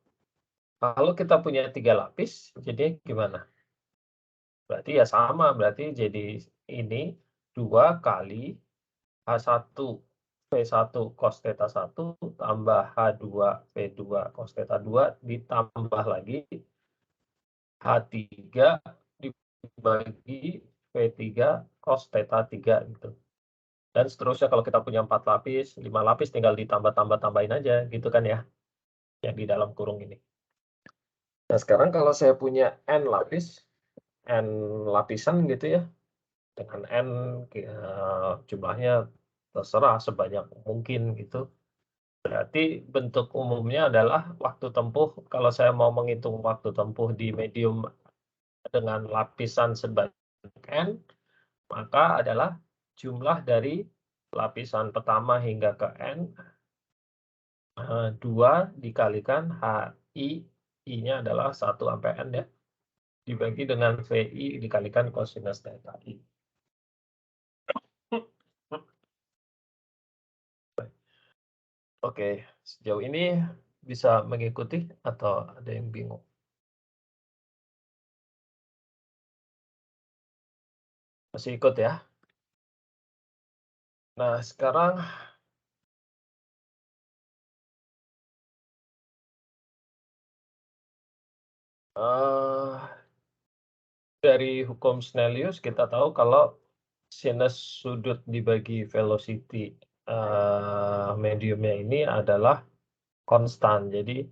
Kalau kita punya 3 lapis, jadi gimana? Berarti ya sama, berarti jadi ini 2 kali H1 V1 cos theta 1 tambah H2 V2 cos theta 2 ditambah lagi H3 dibagi V3 cos theta 3 gitu. Dan seterusnya kalau kita punya 4 lapis, 5 lapis tinggal ditambah-tambahin aja gitu kan ya, yang di dalam kurung ini. Nah, sekarang kalau saya punya N lapis, N lapisan gitu ya, dengan N jumlahnya terserah sebanyak mungkin gitu. Berarti bentuk umumnya adalah waktu tempuh, kalau saya mau menghitung waktu tempuh di medium dengan lapisan sebanyak N, maka adalah jumlah dari lapisan pertama hingga ke N, 2 dikalikan HI, I-nya adalah 1 sampai N ya, dibagi dengan VI dikalikan cosinus theta I. Oke, sejauh ini bisa mengikuti atau ada yang bingung? Masih ikut ya? Nah, sekarang dari hukum Snellius kita tahu kalau sinus sudut dibagi velocity mediumnya ini adalah konstan. Jadi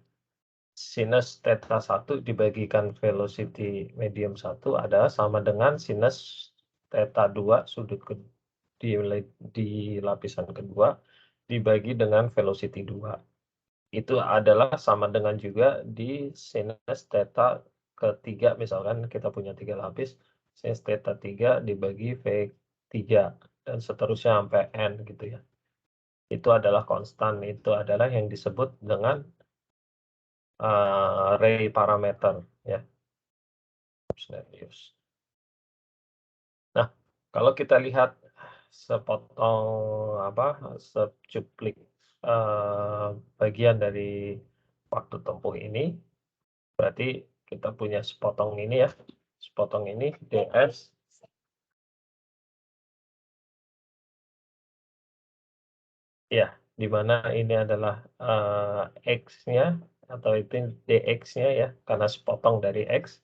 sinus theta 1 dibagikan velocity medium 1 adalah sama dengan sinus theta 2 sudut di lapisan kedua dibagi dengan velocity 2. Itu adalah sama dengan juga di sinus theta ketiga, misalkan kita punya 3 lapis, sinus theta 3 dibagi V3 dan seterusnya sampai N gitu ya. Itu adalah konstan, itu adalah yang disebut dengan ray parameter ya. Nah, kalau kita lihat sepotong secuplik bagian dari waktu tempuh ini, berarti kita punya sepotong ini ya, sepotong ini ds ya, di mana ini adalah x-nya atau itu dx-nya ya, karena sepotong dari x,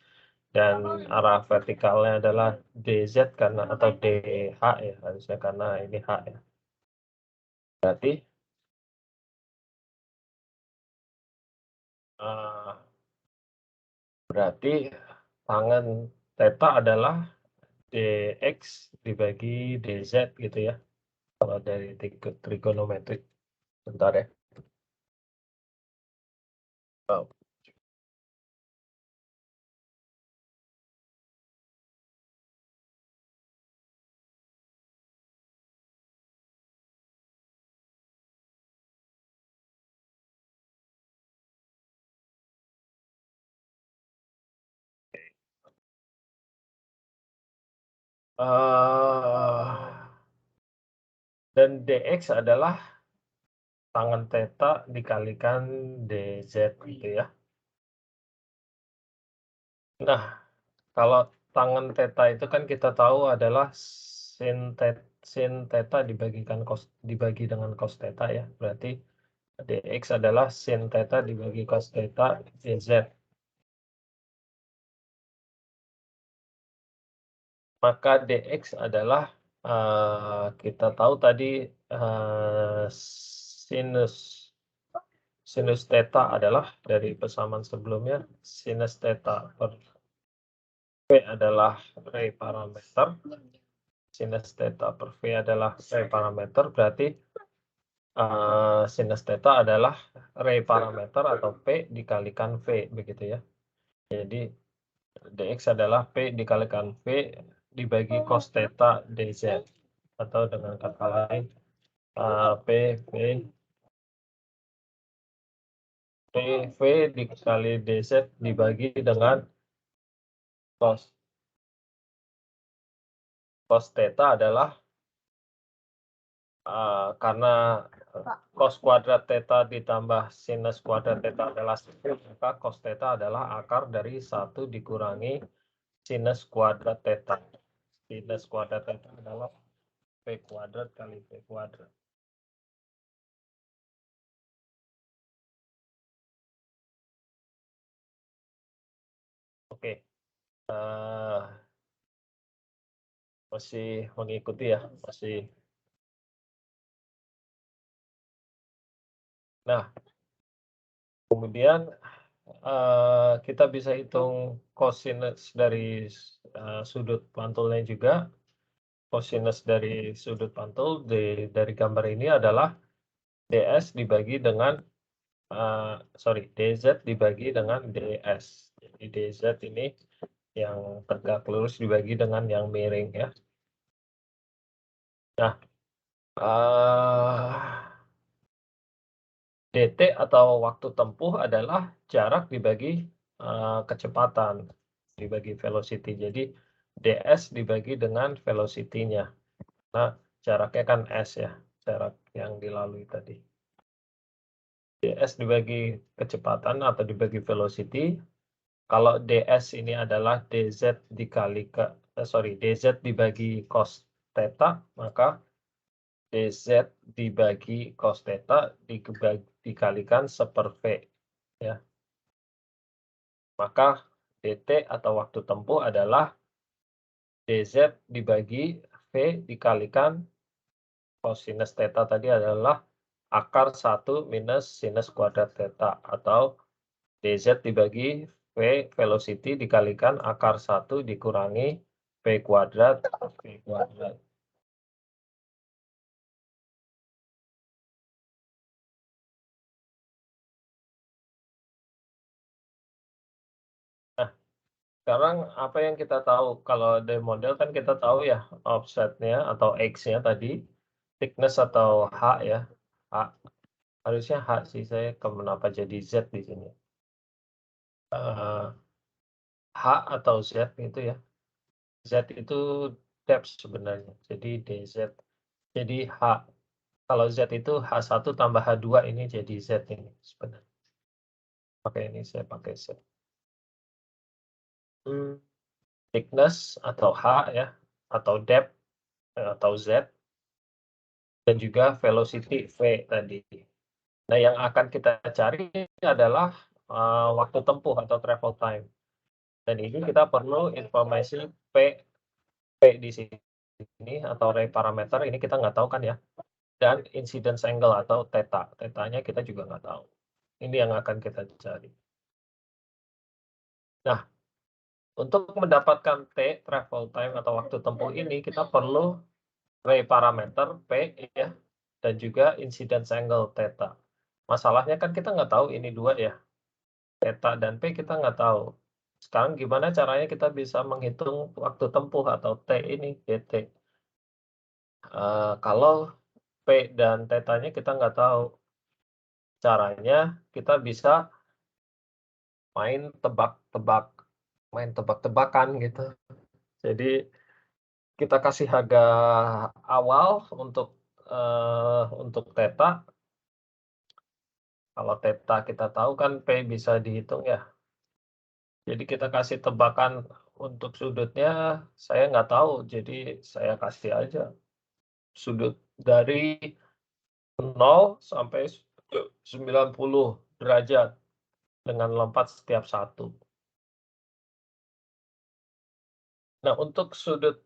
dan arah vertikalnya adalah dz karena atau dh ya, harusnya karena ini h ya. Berarti tangan theta adalah dx dibagi dz gitu ya, kalau dari trigonometrik. Bentar ya. Oh. Dan dx adalah tangan theta dikalikan dz gitu ya. Nah, kalau tangan theta itu kan kita tahu adalah sin theta dibagi dengan cos theta ya. Berarti dx adalah sin theta dibagi cos theta dz. Maka dx adalah kita tahu tadi sinus theta adalah dari persamaan sebelumnya, sinus theta per V adalah ray parameter, sinus theta per V adalah ray parameter, berarti sinus theta adalah ray parameter atau P dikalikan V begitu ya. Jadi dx adalah P dikalikan V dibagi cos theta dz, atau dengan kata lain PV dikali dz dibagi dengan cos theta adalah karena cos kuadrat theta ditambah sinus kuadrat theta adalah 1, maka cos theta adalah akar dari 1 dikurangi sinus kuadrat theta. Sinus kuadrat theta adalah P kuadrat kali P kuadrat. Oke. Masih mengikuti ya, masih. Nah, kemudian kita bisa hitung cosinus dari sudut pantulnya juga. Cosinus dari sudut pantul dari gambar ini adalah ds dibagi dengan dz dibagi dengan ds. Jadi dz ini yang tegak lurus dibagi dengan yang miring ya. Nah, dt atau waktu tempuh adalah jarak dibagi kecepatan, dibagi velocity. Jadi ds dibagi dengan velocity-nya. Nah, jaraknya kan s ya, jarak yang dilalui tadi. ds dibagi kecepatan atau dibagi velocity. Kalau ds ini adalah dz dz dibagi cos theta, maka dz dibagi cos theta dikalikan seper v, ya. Maka dt atau waktu tempuh adalah dz dibagi v dikalikan cosinus theta tadi adalah akar 1 minus sinus kuadrat theta, atau dz dibagi v velocity dikalikan akar 1 dikurangi v kuadrat v kuadrat. Nah, sekarang apa yang kita tahu? Kalau dari model kan kita tahu ya offsetnya atau x-nya tadi, thickness atau h ya. H. Harusnya h sih, saya kenapa jadi z di sini. H atau z gitu ya. Z itu depth sebenarnya. Jadi dz. Jadi h. Kalau z itu h1 tambah h2 ini jadi z ini sebenarnya. Pakai ini saya pakai z. Thickness atau h ya, atau depth atau z, dan juga velocity v tadi. Nah, yang akan kita cari adalah waktu tempuh atau travel time. Dan ini kita perlu informasi p di sini atau ray parameter ini kita nggak tahu kan ya. Dan incidence angle atau theta. Theta-nya kita juga nggak tahu. Ini yang akan kita cari. Nah, untuk mendapatkan T, travel time atau waktu tempuh ini, kita perlu ray parameter P ya, dan juga incidence angle theta. Masalahnya kan kita nggak tahu ini dua ya. Theta dan P kita nggak tahu. Sekarang gimana caranya kita bisa menghitung waktu tempuh atau T ini, dt. Kalau P dan theta-nya kita nggak tahu. Caranya kita bisa main tebak-tebakan gitu. Jadi kita kasih harga awal untuk theta. Kalau theta kita tahu kan P bisa dihitung ya. Jadi kita kasih tebakan untuk sudutnya, saya nggak tahu, jadi saya kasih aja sudut dari 0 sampai 90 derajat dengan lompat setiap 1. Nah, untuk sudut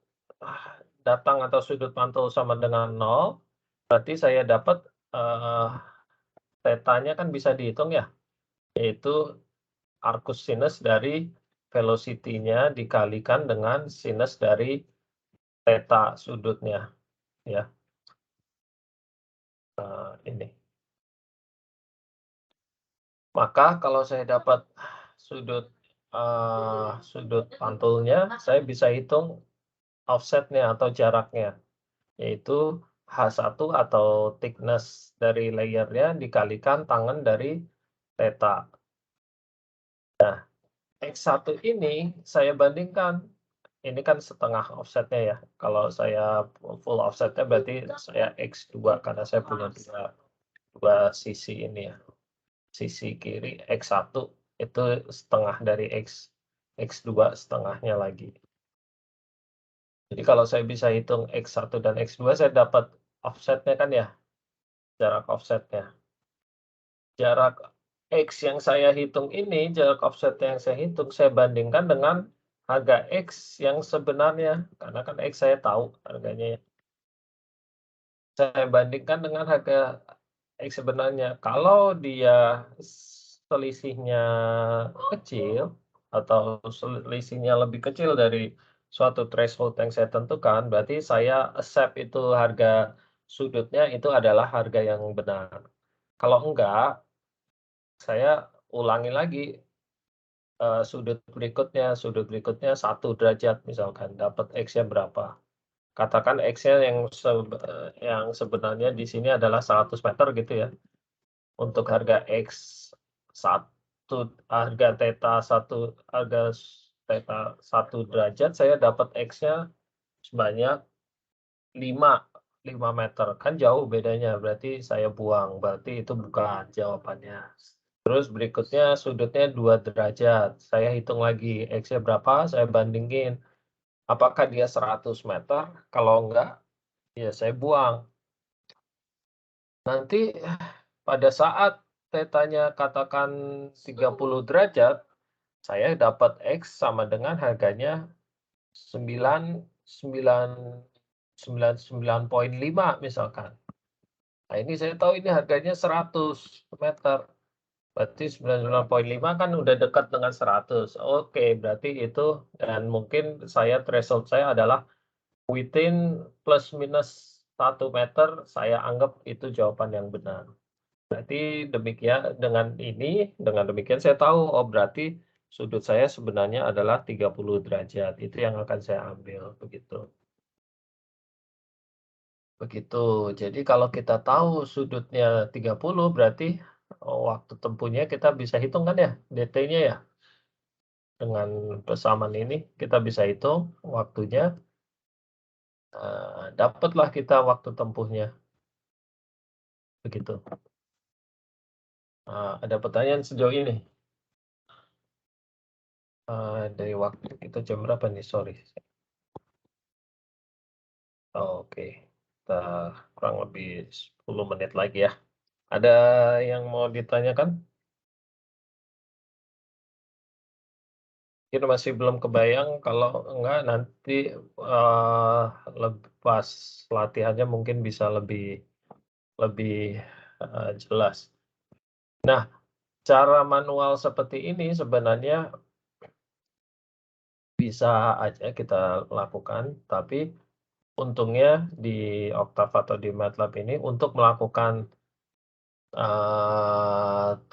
datang atau sudut mantul sama dengan 0, berarti saya dapat theta-nya kan bisa dihitung ya, yaitu arcus sinus dari velocity-nya dikalikan dengan sinus dari theta sudutnya, ya. Ini. Maka kalau saya dapat sudut pantulnya, saya bisa hitung offsetnya atau jaraknya, yaitu H1 atau thickness dari layernya dikalikan tangen dari theta. Nah, X1 ini saya bandingkan, ini kan setengah offsetnya ya. Kalau saya full offsetnya berarti saya X2 karena saya punya dua sisi ini ya. Sisi kiri X1 itu setengah dari X2 setengahnya lagi. Jadi kalau saya bisa hitung X1 dan X2, saya dapat offsetnya kan ya, jarak offsetnya. Jarak X yang saya hitung ini, jarak offset yang saya hitung, saya bandingkan dengan harga X yang sebenarnya, karena kan X saya tahu harganya. Saya bandingkan dengan harga X sebenarnya. Kalau dia selisihnya kecil, atau selisihnya lebih kecil dari suatu threshold yang saya tentukan, berarti saya accept itu harga sudutnya itu adalah harga yang benar. Kalau enggak, saya ulangi lagi sudut berikutnya 1 derajat misalkan, dapat X-nya berapa. Katakan X-nya yang sebenarnya di sini adalah 100 meter gitu ya. Untuk harga X1, harga theta 1 derajat, saya dapat X-nya sebanyak 5. 5 meter, kan jauh bedanya, berarti saya buang, berarti itu bukan jawabannya. Terus berikutnya sudutnya 2 derajat, saya hitung lagi X-nya berapa, saya bandingin. Apakah dia 100 meter? Kalau enggak, ya saya buang. Nanti pada saat tetanya katakan 30 derajat, saya dapat X sama dengan harganya 99,5 misalkan. Nah, ini saya tahu ini harganya 100 meter. Berarti 99,5 kan udah dekat dengan 100. Oke, berarti itu, dan mungkin threshold saya adalah within plus minus 1 meter, saya anggap itu jawaban yang benar. Berarti demikian, dengan demikian saya tahu, oh berarti sudut saya sebenarnya adalah 30 derajat. Itu yang akan saya ambil, begitu. Begitu. Jadi kalau kita tahu sudutnya 30, berarti waktu tempuhnya kita bisa hitung kan ya, DT-nya ya. Dengan persamaan ini kita bisa hitung waktunya, dapatlah kita waktu tempuhnya. Begitu. Ada pertanyaan sejauh ini? Dari waktu kita jam berapa nih? Sorry. Oke. Kita kurang lebih 10 menit lagi ya. Ada yang mau ditanyakan? Mungkin masih belum kebayang, kalau enggak nanti, pas latihannya mungkin bisa lebih jelas. Nah, cara manual seperti ini sebenarnya bisa aja kita lakukan, tapi untungnya di Octave atau di MATLAB ini untuk melakukan,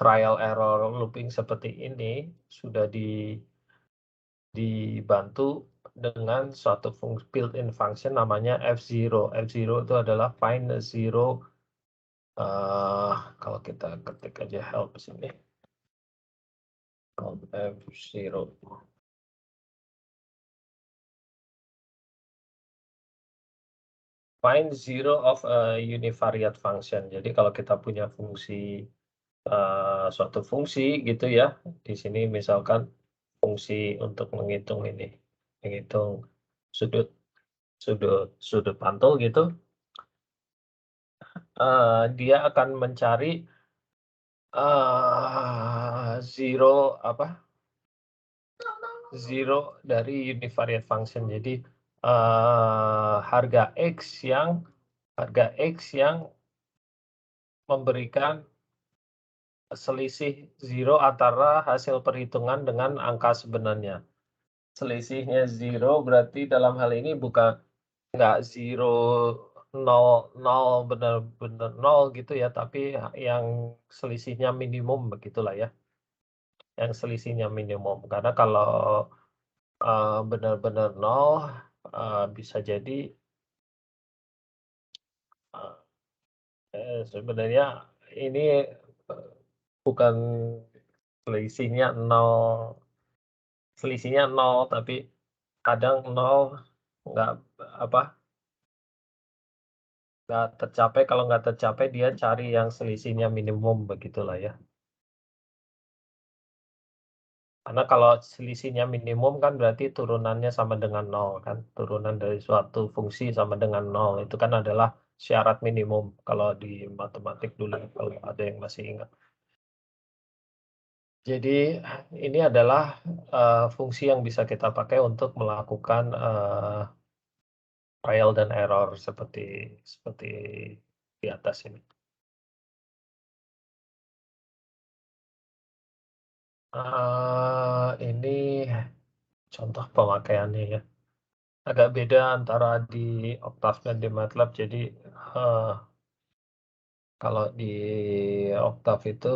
trial error looping seperti ini sudah dibantu dengan suatu built-in function namanya F0. F0 itu adalah find zero, kalau kita ketik aja help sini. F0. Find zero of a univariate function. Jadi kalau kita punya fungsi, suatu fungsi gitu ya, di sini misalkan fungsi untuk menghitung sudut pantul gitu, dia akan mencari, zero dari univariate function. Jadi, harga X yang memberikan selisih 0 antara hasil perhitungan dengan angka sebenarnya. Selisihnya 0 berarti dalam hal ini nggak 0 benar-benar 0 gitu ya, tapi yang selisihnya minimum begitulah ya. Yang selisihnya minimum. Karena kalau, benar-benar 0, bisa jadi, sebenarnya ini, bukan selisihnya 0, tapi kadang 0 nggak tercapai. Kalau nggak tercapai dia cari yang selisihnya minimum, begitulah ya. Karena kalau selisihnya minimum kan berarti turunannya sama dengan 0 kan. Turunan dari suatu fungsi sama dengan 0, itu kan adalah syarat minimum kalau di matematik dulu, kalau ada yang masih ingat. Jadi ini adalah, fungsi yang bisa kita pakai untuk melakukan, trial dan error seperti di atas ini. Ini contoh pemakaiannya ya. Agak beda antara di Octave dan di MATLAB. Jadi, kalau di Octave itu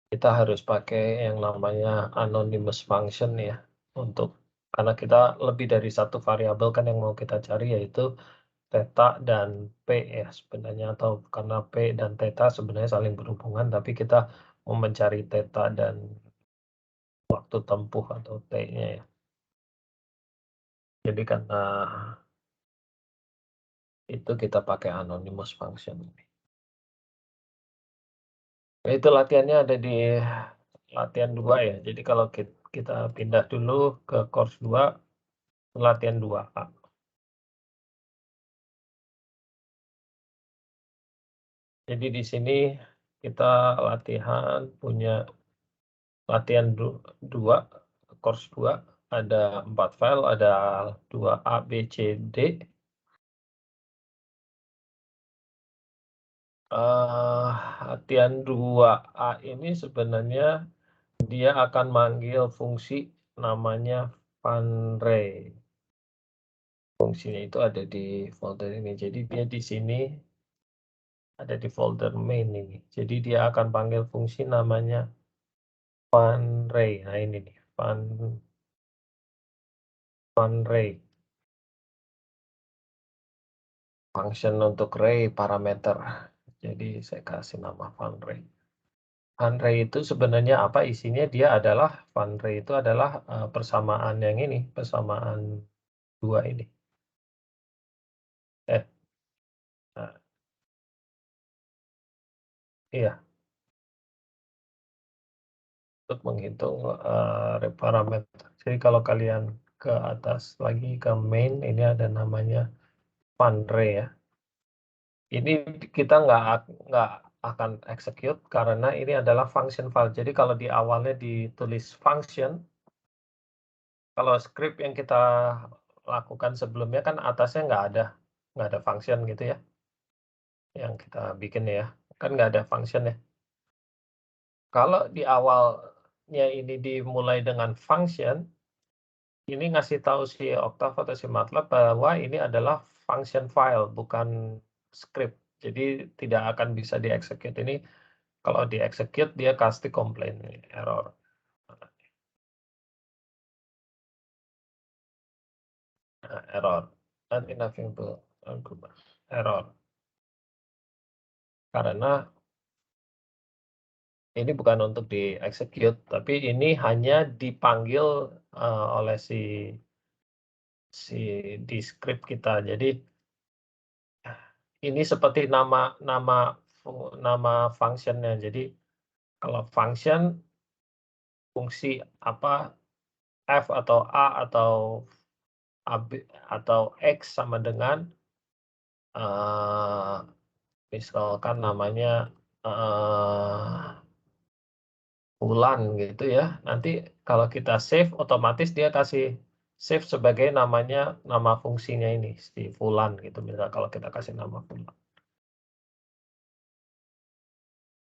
kita harus pakai yang namanya anonymous function ya, karena kita lebih dari satu variabel kan yang mau kita cari, yaitu theta dan P ya sebenarnya, atau karena P dan theta sebenarnya saling berhubungan, tapi kita mau mencari theta dan waktu tempuh atau T-nya ya. Jadi karena itu kita pakai anonymous function. Itu latihannya ada di latihan 2 ya. Jadi kalau kita pindah dulu ke course 2, latihan 2A. Jadi di sini kita latihan punya latihan 2, course 2, ada 4 file, ada 2A, B, C, D. Latihan 2A ini sebenarnya dia akan manggil fungsi namanya funray. Fungsinya itu ada di folder ini. Jadi dia di sini ada di folder main ini. Jadi dia akan panggil fungsi namanya funray. Nah ini nih, funray. Function untuk ray parameter. Jadi saya kasih nama funray. Funray itu sebenarnya apa isinya? Dia adalah funray itu adalah persamaan yang ini, persamaan 2 ini. Nah, iya. Untuk menghitung parameter. Jadi kalau kalian ke atas lagi ke main, ini ada namanya funray ya. Ini kita nggak akan execute karena ini adalah function file. Jadi kalau di awalnya ditulis function, kalau script yang kita lakukan sebelumnya kan atasnya nggak ada function gitu ya, yang kita bikin ya, kan nggak ada function ya. Kalau di awalnya ini dimulai dengan function, ini ngasih tahu si Octave atau si MATLAB bahwa ini adalah function file, bukan script. Jadi tidak akan bisa dieksekut. Ini kalau dieksekut dia pasti komplain error. Nah, error. Nanti nothing to error. Karena ini bukan untuk dieksekut, tapi ini hanya dipanggil oleh si di script kita. Jadi ini seperti nama functionnya. Jadi kalau function fungsi apa f atau a atau ab atau x sama dengan misalkan namanya bulan gitu ya. Nanti kalau kita save otomatis dia kasih save sebagai nama fungsinya ini si fulan gitu. Misal kalau kita kasih nama fulan.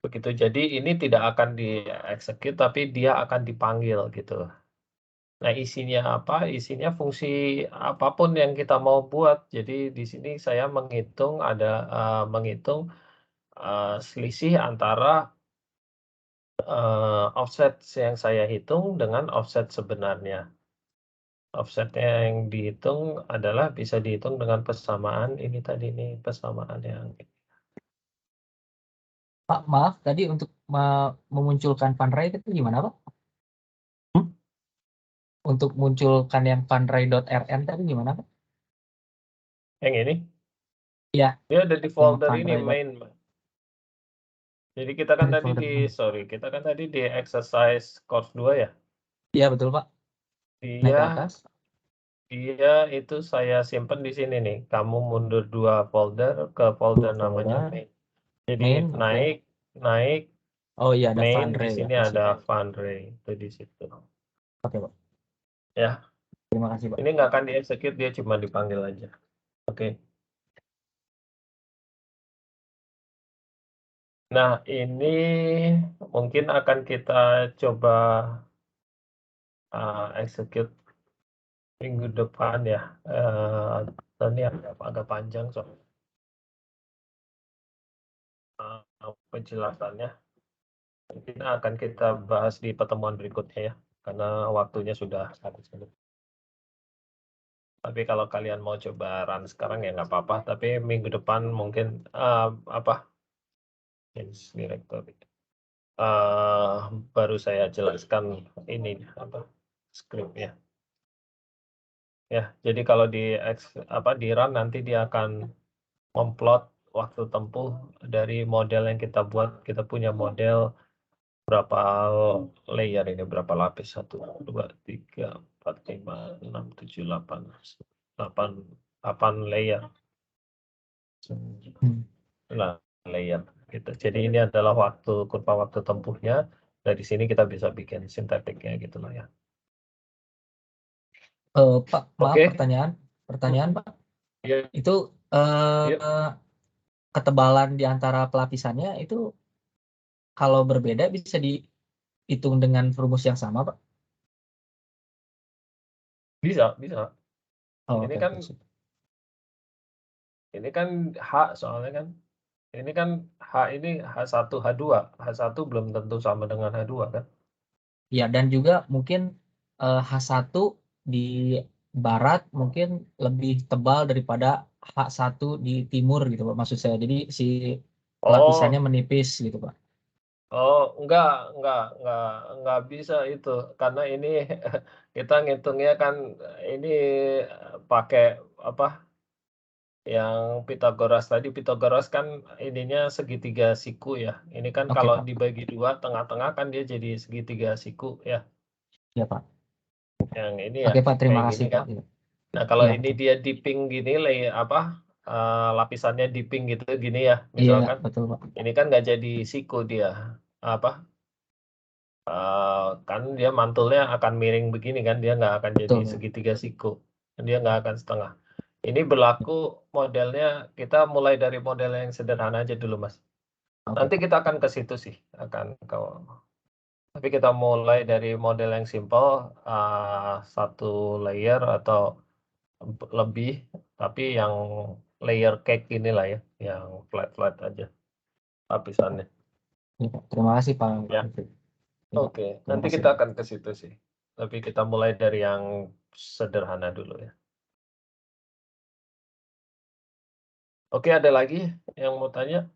Begitu. Jadi ini tidak akan dieksekut tapi dia akan dipanggil gitu. Nah, isinya apa? Isinya fungsi apapun yang kita mau buat. Jadi di sini saya menghitung menghitung selisih antara offset yang saya hitung dengan offset sebenarnya. Offsetnya yang dihitung adalah bisa dihitung dengan persamaan ini tadi nih, persamaan yang Pak, maaf tadi untuk memunculkan funray itu gimana Pak? Untuk munculkan yang funray.rn tadi gimana Pak? yang ini? Iya. Dia ada di folder Yang ini funray. main. Jadi kita kan Dari tadi folder main. kita kan tadi di exercise course 2 ya. Iya betul Pak. Naik ke atas. Dia itu saya simpen di sini nih. Kamu mundur 2 folder ke folder namanya main. Jadi Main, naik oh iya ada main funray di sini ya, ada funray itu di situ. Oke Pak. Ya. Terima kasih Pak. Ini nggak akan dieksekut, dia cuma dipanggil aja. Oke. Nah, ini mungkin akan kita coba execute minggu depan ya. Ini agak panjang soalnya penjelasannya. Mungkin akan kita bahas di pertemuan berikutnya ya, karena waktunya sudah habis. Tapi kalau kalian mau coba run sekarang ya nggak apa-apa. Tapi minggu depan mungkin directory. Baru saya jelaskan ini apa scriptnya. Ya, jadi kalau di run nanti dia akan memplot waktu tempuh dari model yang kita buat. Kita punya model berapa layer ini, berapa lapis? 1, 2, 3, 4, 5, 6, 7, 8 layer. Nah, layer gitu. Jadi ini adalah kurva waktu tempuhnya. Dari sini kita bisa bikin sintetiknya gitu lah ya. Pak, maaf Oke. pertanyaan Pak. Iya. Itu Iya. ketebalan di antara pelapisannya itu kalau berbeda bisa dihitung dengan rumus yang sama, Pak? Bisa. Oh, Ini oke, kan sip. Ini kan H soalnya kan. Ini kan H ini H1, H2. H1 belum tentu sama dengan H2 kan. Ya, dan juga mungkin H1 di barat mungkin lebih tebal daripada H1 di timur gitu Pak, maksud saya. Jadi si lapisannya menipis gitu Pak. Oh, enggak bisa itu. Karena ini kita ngitungnya kan ini pakai yang Pythagoras tadi. Pythagoras kan ininya segitiga siku ya. Ini kan Oke, kalau Pak. dibagi 2 tengah-tengah kan dia jadi segitiga siku ya. Ya, Pak. Yang ini Oke, ya Pak, terima kayak kasih gini kan. Pak. Nah, kalau Iya, ini betul. dia dipping gini lapisannya dipping gitu gini ya, Iya, misalkan. betul Pak. Ini kan nggak jadi siku dia. Kan dia mantulnya akan miring begini kan, dia nggak akan jadi Betul. segitiga siku. Dia nggak akan setengah. Ini berlaku modelnya, kita mulai dari model yang sederhana aja dulu, Mas. Oke, Nanti Pak. kita akan ke situ sih, tapi kita mulai dari model yang simple, 1 layer atau lebih, tapi yang layer cake inilah ya, yang flat aja lapisannya. Iya, Pak. Terima kasih Pak. Ya. Iya, Oke, terima nanti kasih, kita Pak. akan ke situ sih. Tapi kita mulai dari yang sederhana dulu ya. Oke, ada lagi yang mau tanya?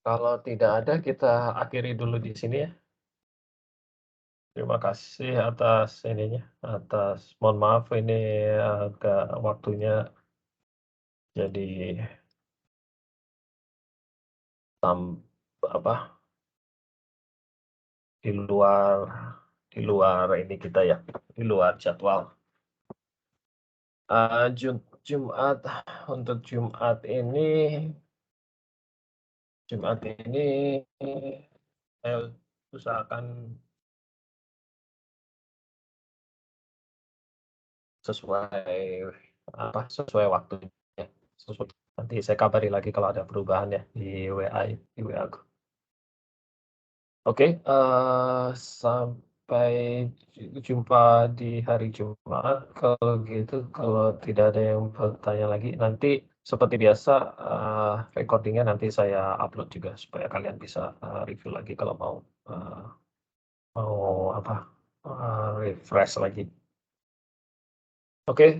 Kalau tidak ada, kita akhiri dulu di sini ya. Terima kasih atas mohon maaf ini agak waktunya jadi di luar ini kita ya, di luar jadwal. Jumat untuk Jumat ini saya usahakan sesuai waktunya. Nanti saya kabari lagi kalau ada perubahan ya di WA aku. Oke, sampai jumpa di hari Jumat. Kalau gitu, kalau tidak ada yang bertanya lagi, nanti seperti biasa recordingnya nanti saya upload juga supaya kalian bisa review lagi kalau mau refresh lagi. Oke,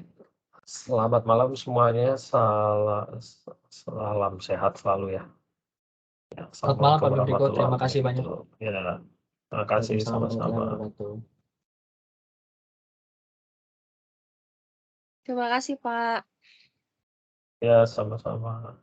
selamat malam semuanya. Salam sehat selalu ya. Selamat malam Pak Assalamualaikum Mendriko. Terima warahmatullahi kasih banyak. wabarakatuh. Ya, terima kasih Waalaikumsalam warahmatullahi sama-sama. wabarakatuh. Terima kasih, Pak. Ya, sama-sama.